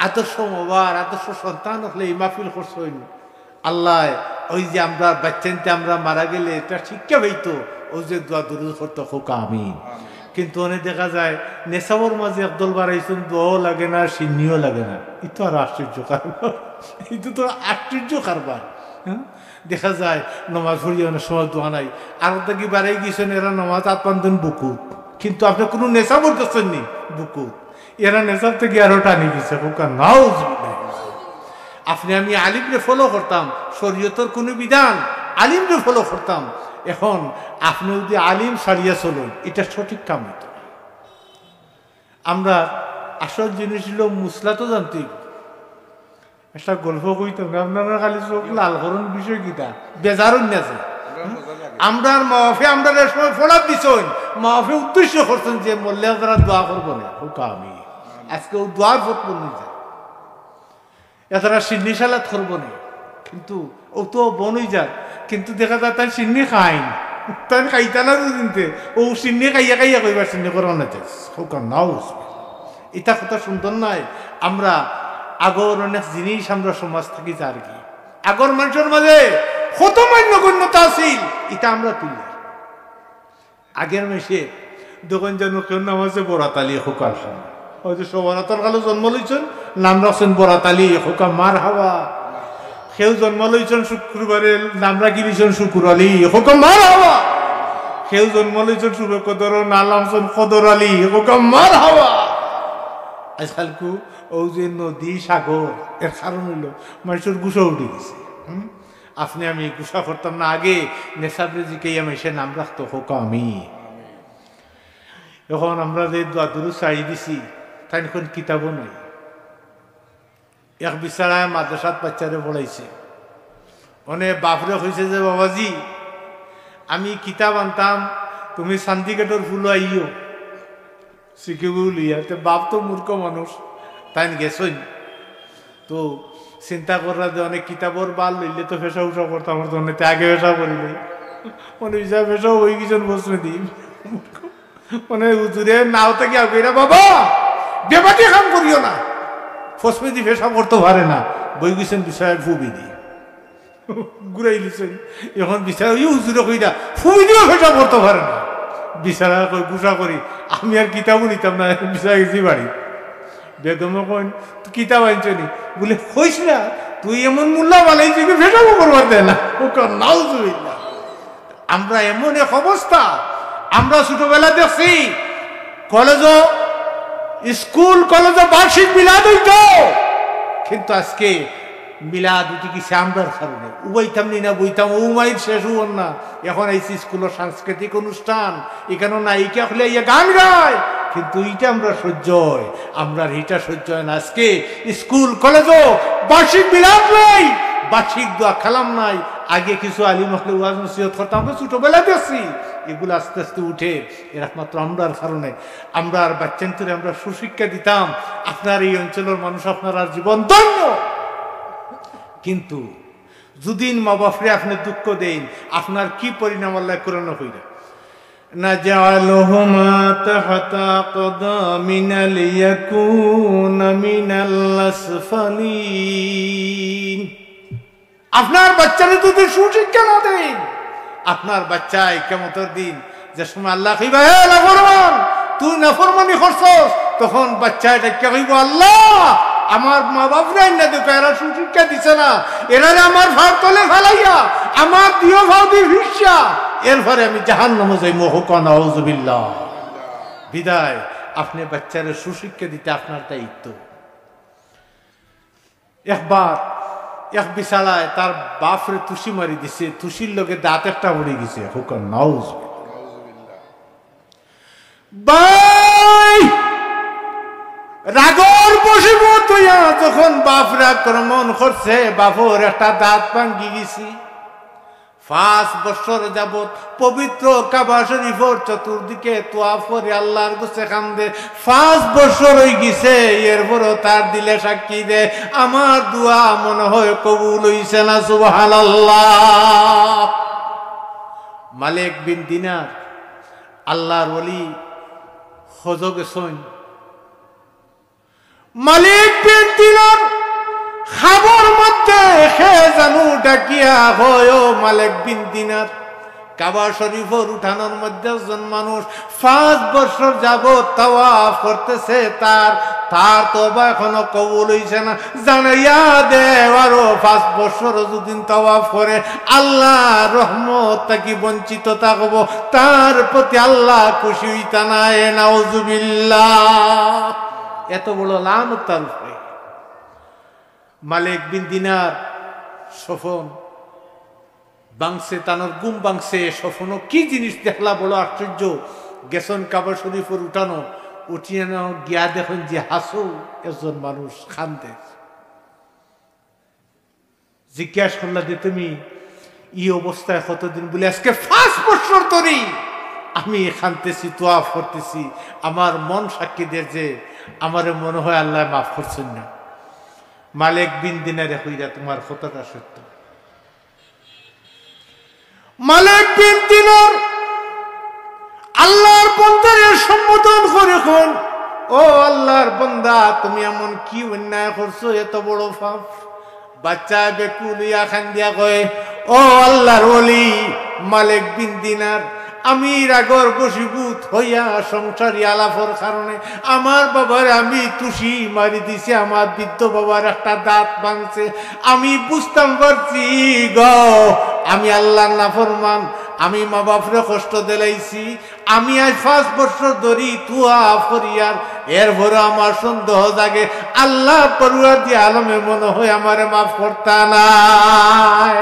আদর্শ মোবার আদর্শ সন্তান হলে এই মাহফিল করছেন আল্লাহ। ওই যে আমরা বাচ্চানতে আমরা মারা গেলে এটা শিক্ষা হইতো ওই যে দোয়া দুরুদ করতো খোকা আমিন। কিন্তু অনেক দেখা যায় নেশাবর মাঝে একদল বাড়াইছেন দোয়াও লাগে না সিন্নিও লাগে না। এই তো আর আশ্চর্য কারবার, এটা তো আশ্চর্য কারবার। হ্যাঁ দেখা যায় নমাজ পড়িয়ে অনেক সময় দোয়া নাই আর কি বাড়াই গিয়েছেন এরা নমাজ আত্মান্তন বুকুত, কিন্তু আপনি কোনো নেশাবর করছেন নি বুকুত, এরা নেশাব থেকে আরো টানি গেছে খোকা নাও। আপনি আমি আলিমরে ফলো করতাম শরীয়তের কোনো বিধান আলিমরে ফলো করতাম। এখন আপনি যদি আলিম সারিয়া চলুন এটা সঠিক কাম হতো। আমরা আসল জিনিস হল মুসলা তো জানতেই একটা গল্প কইতাম আপনারা খালি চোখ লাল করুন বিষয় কিটা বেজারুন আছে। আমরা মাহফে আমরা সময় ফোড়ার দিচ্ছেন মাহফে উদ্দেশ্য করছেন যে মল্লে তারা দোয়া করবো না খোকা আমি আজকে ও দোয়ার ভোট বলে যায় এছাড়া সিন্নি সালাত করবো না। কিন্তু ও তো বনই যায়, কিন্তু দেখা যায় তার সিন্নি খাইন, তাই খাইতা না দুদিনতে ও সিন্নি খাইয়া খাইয়া কইবার সিন্নি করার না নাও। এটা কথা সুন্দর নয়। আমরা আগর অনেক জিনিস আমরা সমাজ থাকি আর কি আগর মানুষের মাঝে কত মান্যগণ্যতা আছিল, এটা আমরা তুলি। আগের মেশে দোকান যেন কেউ নাম আছে বরাতালি হোকার খান, হয়তো সবরাতর কালো জন্ম লইছেন, নাম রাখছেন বরাতালি হোকা মার হাওয়া। সেও জন্ম লইছেন শুক্রবারে, নাম রাখি দিয়েছেন শুকুর আলী হোকা মার হাওয়া। সেও জন্ম লইছেন শুভ কদর, নাম রাখছেন কদর আলী হোকা মার হাওয়া। আজকালকু ও যে নদী সাগর এর কারণ হইল মানুষের গুসা উঠে গেছে। আপনি আমি গুসা করতাম না, আগে নেশাবরে জিকে সে নাম রাখতো হোকা আমি। এখন আমরা যে দোয়াদুরু চাই দিছি তাই এখন কিতাবও নাই। এক বিচারায় মাদ্রাসাত বাচ্চারে পড়াইছে, অনেক বাপরে হয়েছে যে বাবাজি আমি কিতাব আনতাম, তুমি শান্তিকেটর ফুল আইও শিখিব লিয়া। বাপ তো মূর্খ মানুষ, তাই গেছই তো চিন্তা করা যে অনেক কিতাবর বাল লইলে তো ফেসা উঠা করতাম, আমার তো অনেক আগে ফেসা করিলে মনে হিসাব ফেসাও হয়ে গেছেন বসবে দিই মানে হুজুরে নাও থেকে আগে বাবা বেবাটি কাম করিও না, ফসমেদি ফেসা করতে পারে না, বই গেছেন বিষয়ের ফুবি দি ঘুরাই লিছেন। এখন বিচার ওই হুজুরে কইরা ফুবি দিয়েও ফেসা করতে পারে না, বিচারা কই গুসা করি আমি আর কিতাবও নিতাম না, বিচার গেছি বাড়ি। বেগম কইন কিতাব আনছ নি বলে কইস না, তুই এমন মূল্য বানাইছি ফেসাবো করবার দেয় না। নাও আমরা এমন এক অবস্থা, আমরা ছোটবেলা দেখছি কলেজ স্কুল কলেজে বার্ষিক মিলাদ হইত, কিন্তু আজকে মিলাদ উঠে গেছে আমরার কারণে। উবাইতাম নি না বইতাম উমাইর শেষ হন না। এখন আইসি স্কুলের সাংস্কৃতিক অনুষ্ঠান, এখানে নায়িকা হলে ইয়ে গান গায়, কিন্তু এইটা আমরা সহ্য হয়, আমরা এইটা সহ্য হয় না। আজকে স্কুল কলেজও বার্ষিক মিলাদ নাই, বার্ষিক দোয়া খালাম নাই। আগে কিছু আলিম হলে ওয়াজ নসিহত করতাম, আমরা ছোটবেলা দেখছি, এগুলো আস্তে আস্তে উঠে এর একমাত্র আমরার কারণে। আমরা আর বাচ্চান্তরে আমরা সুশিক্ষা দিতাম, আপনার এই অঞ্চলের মানুষ আপনার আর জীবন ধন্য। কিন্তু যদিন মা বাপরে আপনি দুঃখ দেন, আপনার কি পরিণাম আল্লাহ কোরআন হইরা নাজআলুহুমা তাহতা কদামিনা লিয়াকুনা মিনাল আসফালিন। আপনার বাচ্চারে যদি সুশিক্ষা না দেন, আপনার বাচ্চায় কিয়ামতের দিন যে সময় আল্লাহ কইবা হে নাফরমান তুই নাফরমানি করছস, তখন বাচ্চা এটা কইব আল্লাহ আমার মা বাপরা না দেখো এরা সুশিক্ষা দিছে না, এরা আমার ভার তলে ফেলাইয়া আমার দিও ভাও দি ভিক্ষা, এরপরে আমি জাহান্নামে যাই মোহকা নাউযুবিল্লাহ। বিদায় আপনি বাচ্চারে সুশিক্ষা দিতে আপনার দায়িত্ব। একবার এক বিশালায় তার বাপরে তুষি মারি দিছে, তুষির লোকে দাঁত একটা উড়ে গেছে, হোকা নাউযুবিল্লাহ। রাগর বসিব তুইয়া যখন বাপরা আক্রমণ করছে, বাপর একটা দাঁত ভাঙ্গি গেছি। 5 বছর যাবত পবিত্র কাবা শরীফের চতুর্দিকে তোয়াফ করে আল্লাহর কাছে কান্দে, 5 বছর হয়ে গেছে, এরপরও তার দিলে সাক্ষী দে আমার দোয়া মনে হয় কবুল হইছে না, সুবহানাল্লাহ। মালিক বিন দিনার আল্লাহর ওলি হজ গেছেন। মালিক বিন দিনার খাবার মধ্যে খেয়ে জানু ডাকিয়া হয় মালিক বিন দিনার কাবা শরীফের উঠানোর মধ্যে একজন মানুষ 5 বছর যাবত তাওয়াফ করতেছে, তার তওবা এখনো কবুল হইছে না। জানাইয়া দে আরো 5 বছর যদি তাওয়াফ করে আল্লাহ রহমত তাকে বঞ্চিত থাকবো, তার প্রতি আল্লাহ খুশি হইতা না। নাউযুবিল্লাহ। এত বড় লানত তার উপরে। মালিক বিন দিনার সফন বাংসে, তানোর গুম বাংসে, সফনও কি জিনিস দেখলা বড় আশ্চর্য। গেছন কাবা শরীফের উঠানো, উঠিয়ে গিয়া দেখুন যে হাসো একজন মানুষ খান্দে। জিজ্ঞাসা করলা যে তুমি এই অবস্থায় কতদিন? বলে আজকে 5 বছর ধরে আমি খানতেছি, তোয়াফ করতেছি। আমার মন সাক্ষী দেয় যে আমার মনে হয় আল্লাহ মাফ করছেন না। মালিক বিন দিনারে কইরা তোমার কতটা সত্য? মালিক বিন দিনার আল্লাহর বান্দারে সম্বোধন করে কোন, ও আল্লাহর বান্দা, তুমি এমন কি অন্যায় করছো, এত বড় পাপ? বাচ্চা বেকুলিয়া খান্দিয়া কয়, ও আল্লাহর ওলি মালিক বিন দিনার, আমি রাগর বশীভূত হইয়া সংসারী আলাপর কারণে আমার বাবার আমি তুষি মারি দিছি, আমার বৃদ্ধ বাবার একটা দাঁত ভাঙছে। আমি বুঝতাম পারছি গ আমি আল্লাহর নাফরমান, আমি মা বাপরে কষ্ট দিলাইছি। আমি আজ 5 বছর ধরি তুয়া ফরিয়ার, এরপরে আমার সন্দেহ জাগে আল্লাহ পরওয়ারদি আলমে মনে হয় আমারে মাফ করতা নাই।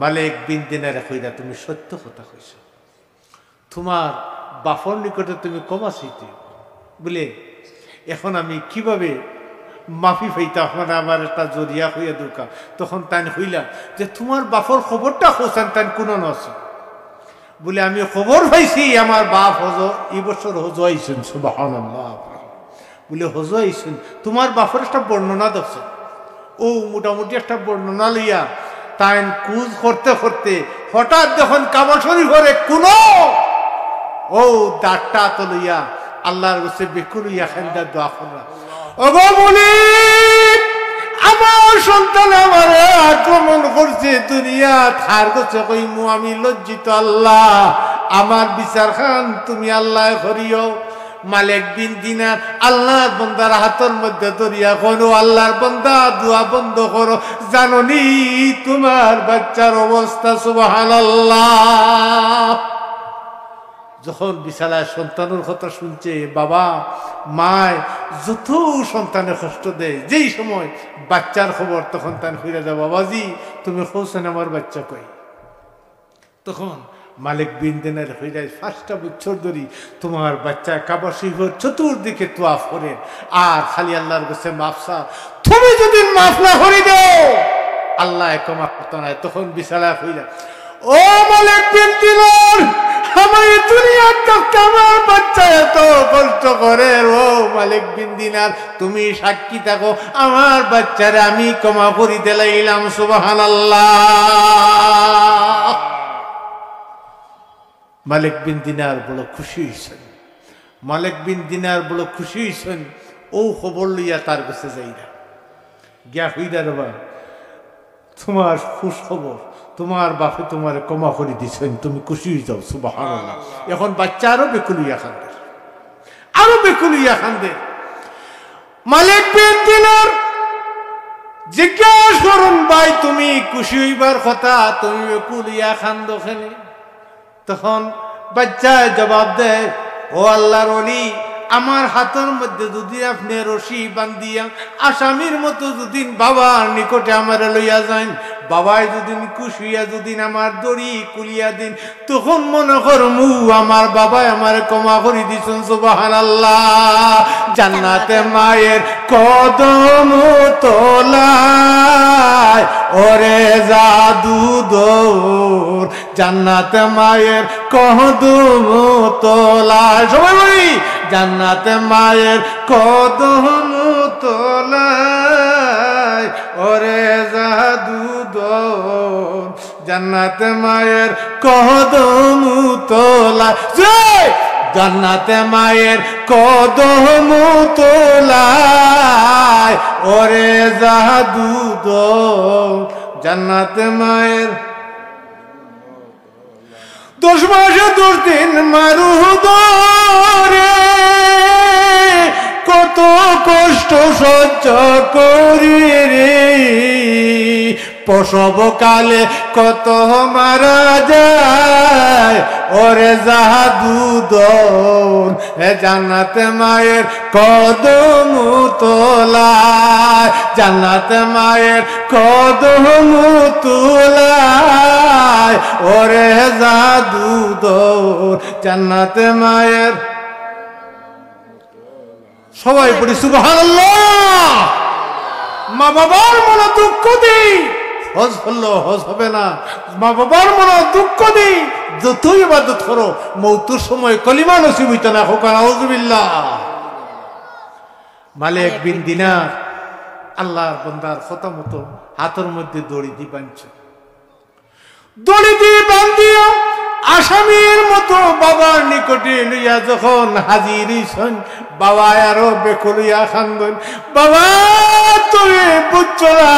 মালিক বিন দিনার কইরা, তুমি সত্য কথা কইছ, তোমার বাপর নিকটে তুমি ক্ষমা চাইতে বলে এখন আমি কিভাবে মাফি পাইতাম, মানে আমার একটা জরিয়া হইয়া দরকার। তখন তাই হইলা যে তোমার বাপর খবরটা হোসেন তাই কোনো নছে বলে, আমি খবর পাইছি আমার বাপ হজ এই বছর হজ আইসেন, সুবহানাল্লাহ বলে হজ আইসেন, তোমার বাপর একটা বর্ণনা দেখছ। ও মোটামুটি একটা বর্ণনা লইয়া তাই কুজ করতে করতে হঠাৎ যখন কাবা শরীফের কোনো ও দাঁতটা তো লইয়া আল্লাহর কাছে বেকুল হইয়া খান্দা দোয়া করলাম, ওগো বলি আমার সন্তান আমারে আক্রমণ করছে, দুনিয়া থার কাছে কইমু আমি লজ্জিত, আল্লাহ আমার বিচার খান তুমি আল্লাহ করিও। মালিক বিন দিনার আল্লাহর বান্দার হাতের মধ্যে ধরিয়া কোনো, আল্লাহর বান্দা দোয়া বন্ধ করো, জাননি তোমার বাচ্চার অবস্থা, সুবহানাল্লাহ। যখন বিছানায় সন্তানের কথা শুনছে, বাবা মায় যত সন্তানের কষ্ট দেয়, যেই সময় বাচ্চার খবর তখন তান ফিরে যাও, বাবাজি তুমি খোঁজেন আমার বাচ্চা কই। তখন মালিক বিন দিনার হয়ে যায় 5টা বছর ধরি তোমার বাচ্চা কাবা শরীফের চতুর্দিকে তোয়াফ করে আর খালি আল্লাহর কাছে মাফ চা, তুমি যদি মাফ না করে দাও আল্লাহ ক্ষমা করতে নাই। তখন বিছানায় হয়ে যায়, ও মালিক বিন দিনার, আমার দুনিয়ার কাছে আমার বাচ্চা এত কষ্ট করে, ও মালিক বিন দিনার তুমি সাক্ষী থাকো, আমার বাচ্চারে আমি ক্ষমা করে দিলাম, সুবহানাল্লাহ। মালিক বিন দিনার বড় খুশি হয়েছেন, মালিক বিন দিনার বড় খুশি হয়েছেন। ও খবর লইয়া তার কাছে যাইরা গিয়া হইরা, বাবা তোমার খুশ খবর, তোমার বাপে তোমার ক্ষমা করে দিচ্ছেন, তুমি খুশি হয়ে যাও, সুবহানাল্লাহ। এখন বাচ্চা আরো বেকুল হইয়া কান্দে, আরো বেকুল হইয়া কান্দে। মালিক বিন দিনার জিজ্ঞাসা করুন, ভাই তুমি খুশি হইবার কথা, তুমি বেকুল হইয়া কান্দো কেন? তখন বাচ্চা জবাব দেয়, ও আল্লাহর ওলি, আমার হাতের মধ্যে যদি আপনি রশি বান্ধিয়া আসামির মতো যদি বাবার নিকটে আমার লইয়া যান, বাবাই যদি খুশি হইয়া যদি আমার দড়ি কুলিয়া দিন, তখন মনে করমু আমার বাবাই আমার ক্ষমা করে দিছেন, সুবহানাল্লাহ। জান্নাতে মায়ের কদম তোলায় ওরে জাদু দৌর, জান্নাতে মায়ের কদম তোলায়, সবাই বলি জান্নাতে মায়ের কদম তোলায় ওরে জাদু দৌর, জান্নাতে মায়ের কদম তোলায়, জান্নাতে মায়ের কদম তোলায় ওরে জাদু দৌর, জান্নাতে মায়ের 10 মাসে 10 দিন মারু দরে, কত কষ্ট সহ্য করি রে, প্রসব কালে কত মারা যায় ওরে জাদু দৌর, জান্নাতে মায়ের কদম তোলায়, জান্নাতে মায়ের কদম তোলায় ওরে জাদু দৌর, জান্নাতে মায়ের। সবাই পড়ি সুবহানাল্লাহ। মা বাবার মনে দুঃখ দিই, হজ হলো হজ হবে না, মা বাবার মনে দুঃখ দিই, যতই ইবাদত করো মৌতুর সময় কলিমা নসিব হইতে না হোক, আউযুবিল্লাহ। মালিক বিন দিনার আল্লাহর বান্দার কথা মতো হাতের মধ্যে দড়ি দি বাঁধছে, দড়ি দিয়ে বান্ধিয়া আসামির মতো বাবার নিকটে লইয়া যখন হাজির হইছেন, বাবা আরো বেকুলিয়া খান্দন, বাবা তুমি বুঝছো না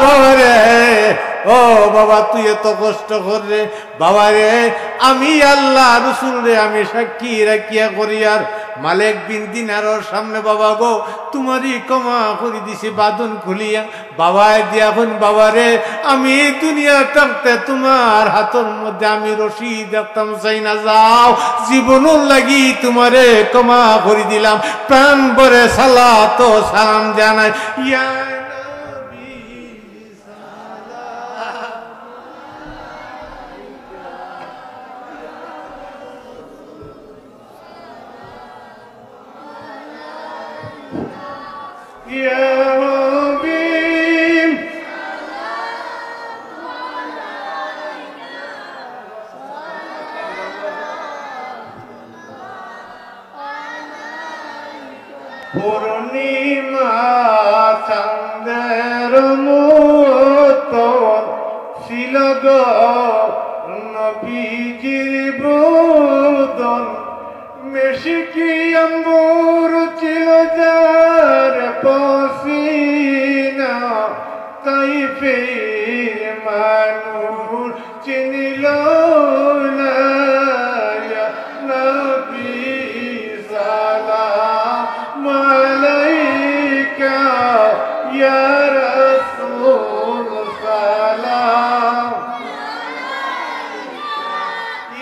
বাবা রে, ও বাবা তুই এত কষ্ট করলে বাবা রে, আমি আল্লাহ রসুল রে আমি সাক্ষী রাখিয়া করি আর মালিক বিন দিনারের সামনে বাবা গো তোমারই ক্ষমা করে দিছি বাঁধন খুলিয়া। বাবায় দিয়া এখন বাবা রে আমি দুনিয়া থাকতে তোমার হাতের মধ্যে আমি রশি দেখতাম চাই না, যাও জীবন লাগি তোমারে ক্ষমা করে দিলাম, প্রাণ ভরে সালাত ও সালাম জানাই। ইয়া পূর্ণিমা চাঁদের মতো ছিল গো নবীজির বদন, মেশকি আম্বর ছিল যার পসিনা, তাই ফের মানুষ চিনিল না। ইয়া নবী সালাম আলাইকা, ইয়া রাসূল সালাম,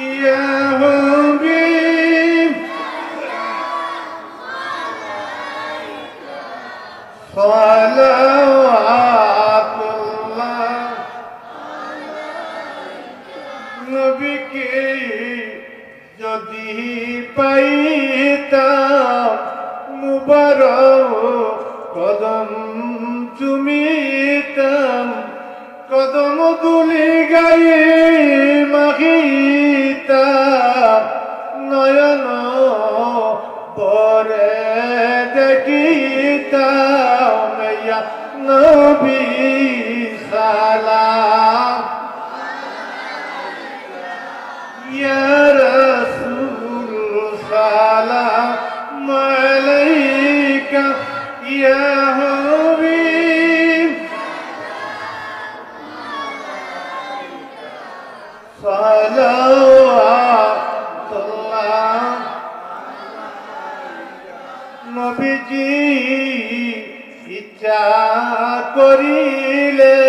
ইয়া হাবিব সালাওয়াতুল্লাহ। নবীকে যদি পাইতাম মুবারক কদম চুমিতাম, কদম দুলি গায়ে মাখিতাম, নয়ন পরে দেখিতাম। ইয়া নবী সালাম, ইয়া রাসূল সালাম আলাইকা, ইয়া হাবিব সালাওয়াতুল্লাহ। নবীজি ইচ্ছা করিলে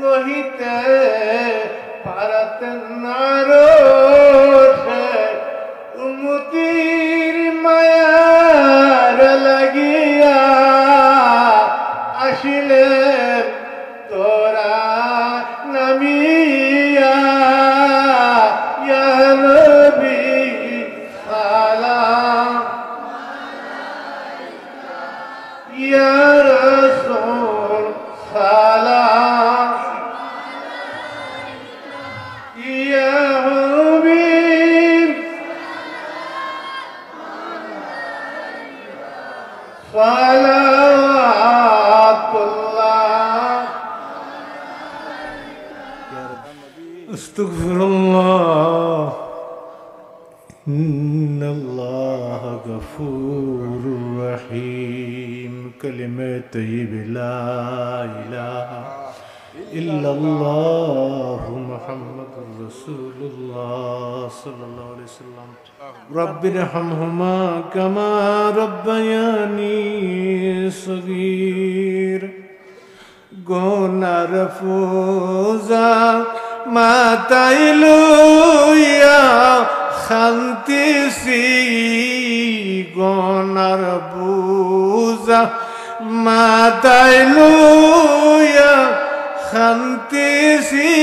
রহিতে পারতেন না রোষে, উম্মতির মায়ার লাগিয়া আসিলেন তোরা নামিয়া। ইয়া নবী সালাম, ইয়া রাসূল সালাম, ইয়া হাবিব সালাওয়াতুল্লাহ। আস্তাগফিরুল্লাহ, ইন্নাল্লাহ গফুরুর রহিম। কালিমে তাইয়্যিবা লা ইলাহা ইল্লাল্লাহ মুহাম্মাদুর রাসূলুল্লাহ সাল্লাল্লাহু আলাইহি ওয়াসাল্লাম। রব্বিরহামহুমা কামা রব্বায়ানি সগীর। গোনার ফুজা মাতাইলু ইয়া শান্তিসি, গোনার বুজা মাতাইলু ইয়া শান্তিসি,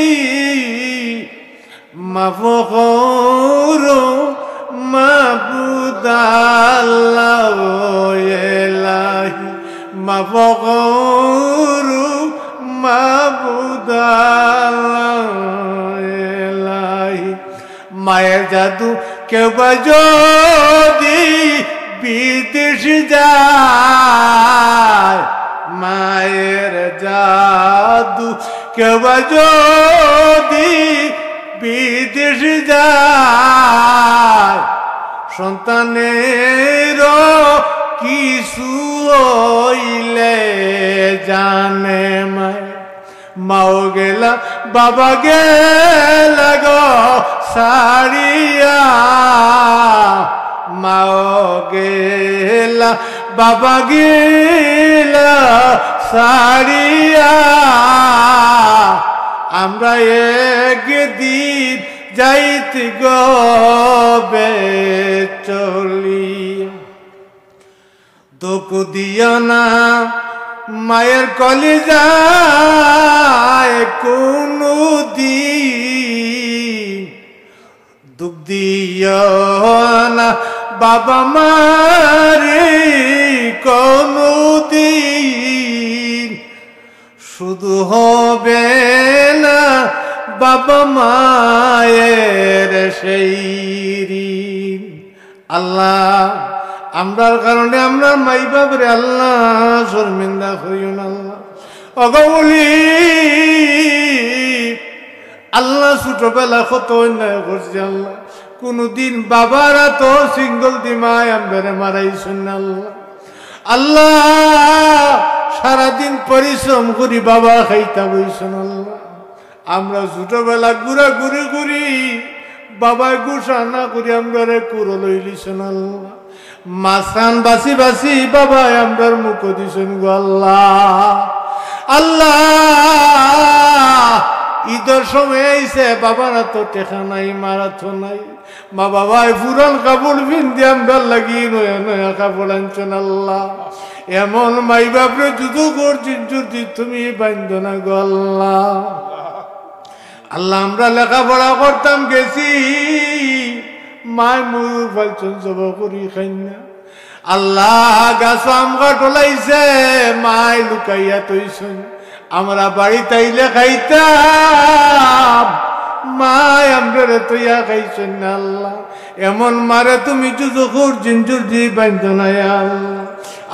মাফখরু মাবুদাল্লাহ ইলাহি, মাফখরু মাবুদাল্লাহ ইলাহি। মায়ের জাদু কেউ যদি বিদেশ যায়, মায়ের জাদু কেউ যদি বিদেশ যায় সন্তানের কিছু হইলে জানে মাও গেলা বাবা গেলা গো সারিয়া মাও গেলা বাবা গেলা সারিয়া আমরা একদিন যাইতে গবে চলিয়া দুঃখ দিও না মায়ের কলিজায় কোনো দিন দুঃখ দিও না বাবা মারে কোনো দিন শুধু হবে না বাবা মায়ের সেই ঋণ আল্লাহ আমরার কারণে আমরা মাই বাবরে আল্লাহ শর্মিন্দা করিও না আল্লাহ অগৌলি আল্লাহ ছোটবেলা কত অন্যায় করছে আল্লাহ কোনদিন বাবারা তো সিঙ্গল দিমায় আমরারে মারাইছেন না আল্লাহ আল্লাহ সারাদিন পরিশ্রম করি বাবা খাইতা বইছেন আল্লাহ আমরা ছোটবেলা ঘুরা ঘুরি ঘুরি বাবা গুসা না করি আমরারে কুরো লইলিছেন আল্লাহ মাসান বাসি বাসি বাবা আমরার মুখ দিছেন গো আল্লাহ আল্লাহ ঈদের সময় আইছে বাবারা তো টেকা নাই মারাথো নাই মা বাবাই পুরান কাপড় পিন্ধি আমরা লাগি নয়া নয়া কাপড় আনছেন আল্লাহ এমন মাই বাপরে যুদ্ধ করছেন যদি তুমি বান্ধ না গো আল্লাহ আল্লাহ আমরা লেখাপড়া করতাম গেছি মায় ময়ূর ফালছেন জব করি খাই না আল্লাহ গাছ আম কাটলাইছে মায় লুকাইয়া তৈছেন আমরা বাড়িতে আইলে খাইতাম মায় আমরা তৈয়া খাইছেন না আল্লাহ এমন মারে তুমি যুদ্ধ করছেন যদি বান্ধ না আল্লাহ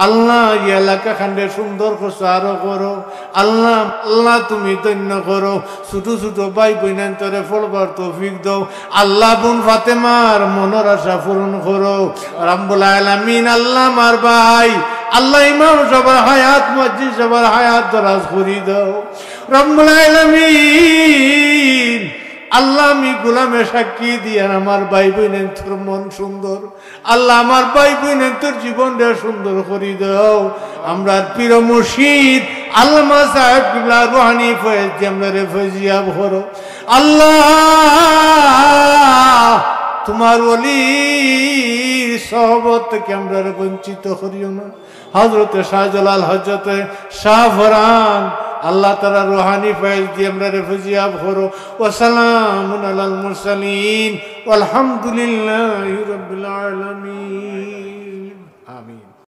আল্লাহ এই এলাকা খান্ডে সুন্দর করছো আরো করো আল্লাহ আল্লাহ তুমি ধন্য করো ছোট ছোট ভাই বোনান্তরে ফলবার তৌফিক দাও আল্লাহ বোন ফাতেমার মনের আশা পূরণ করো রাব্বুল আলামিন আল্লাহ মার ভাই আল্লাহ ইমাম সবার হায়াত মসজিদ সবার হায়াত দরাজ করি দাও রাব্বুল আলামিন আল্লাহ আমি গোলামে সাক্ষী দিয়ে আমার ভাই বোনের তোর মন সুন্দর আল্লাহ আমার ভাই বোনের তোর জীবনটা সুন্দর করে দাও আমরা পীর মুর্শিদ আল্লামা সাহেব কিবলা রুহানি ফয়েজ জামলারে ফজিয়া ভরো আল্লাহ তোমার ওলির সহবত থেকে আমরা বঞ্চিত করিও না হযরতে শাহজালাল হযরতে শাহফরান আল্লাহ তাআলা রুহানি ফয়েজ দিয়ে আমরা ফজিয়া ভরো ওয়া সালামুন আলাল মুরসালিন ওয়াল হামদুলিল্লাহি রাব্বিল আলামিন আমিন।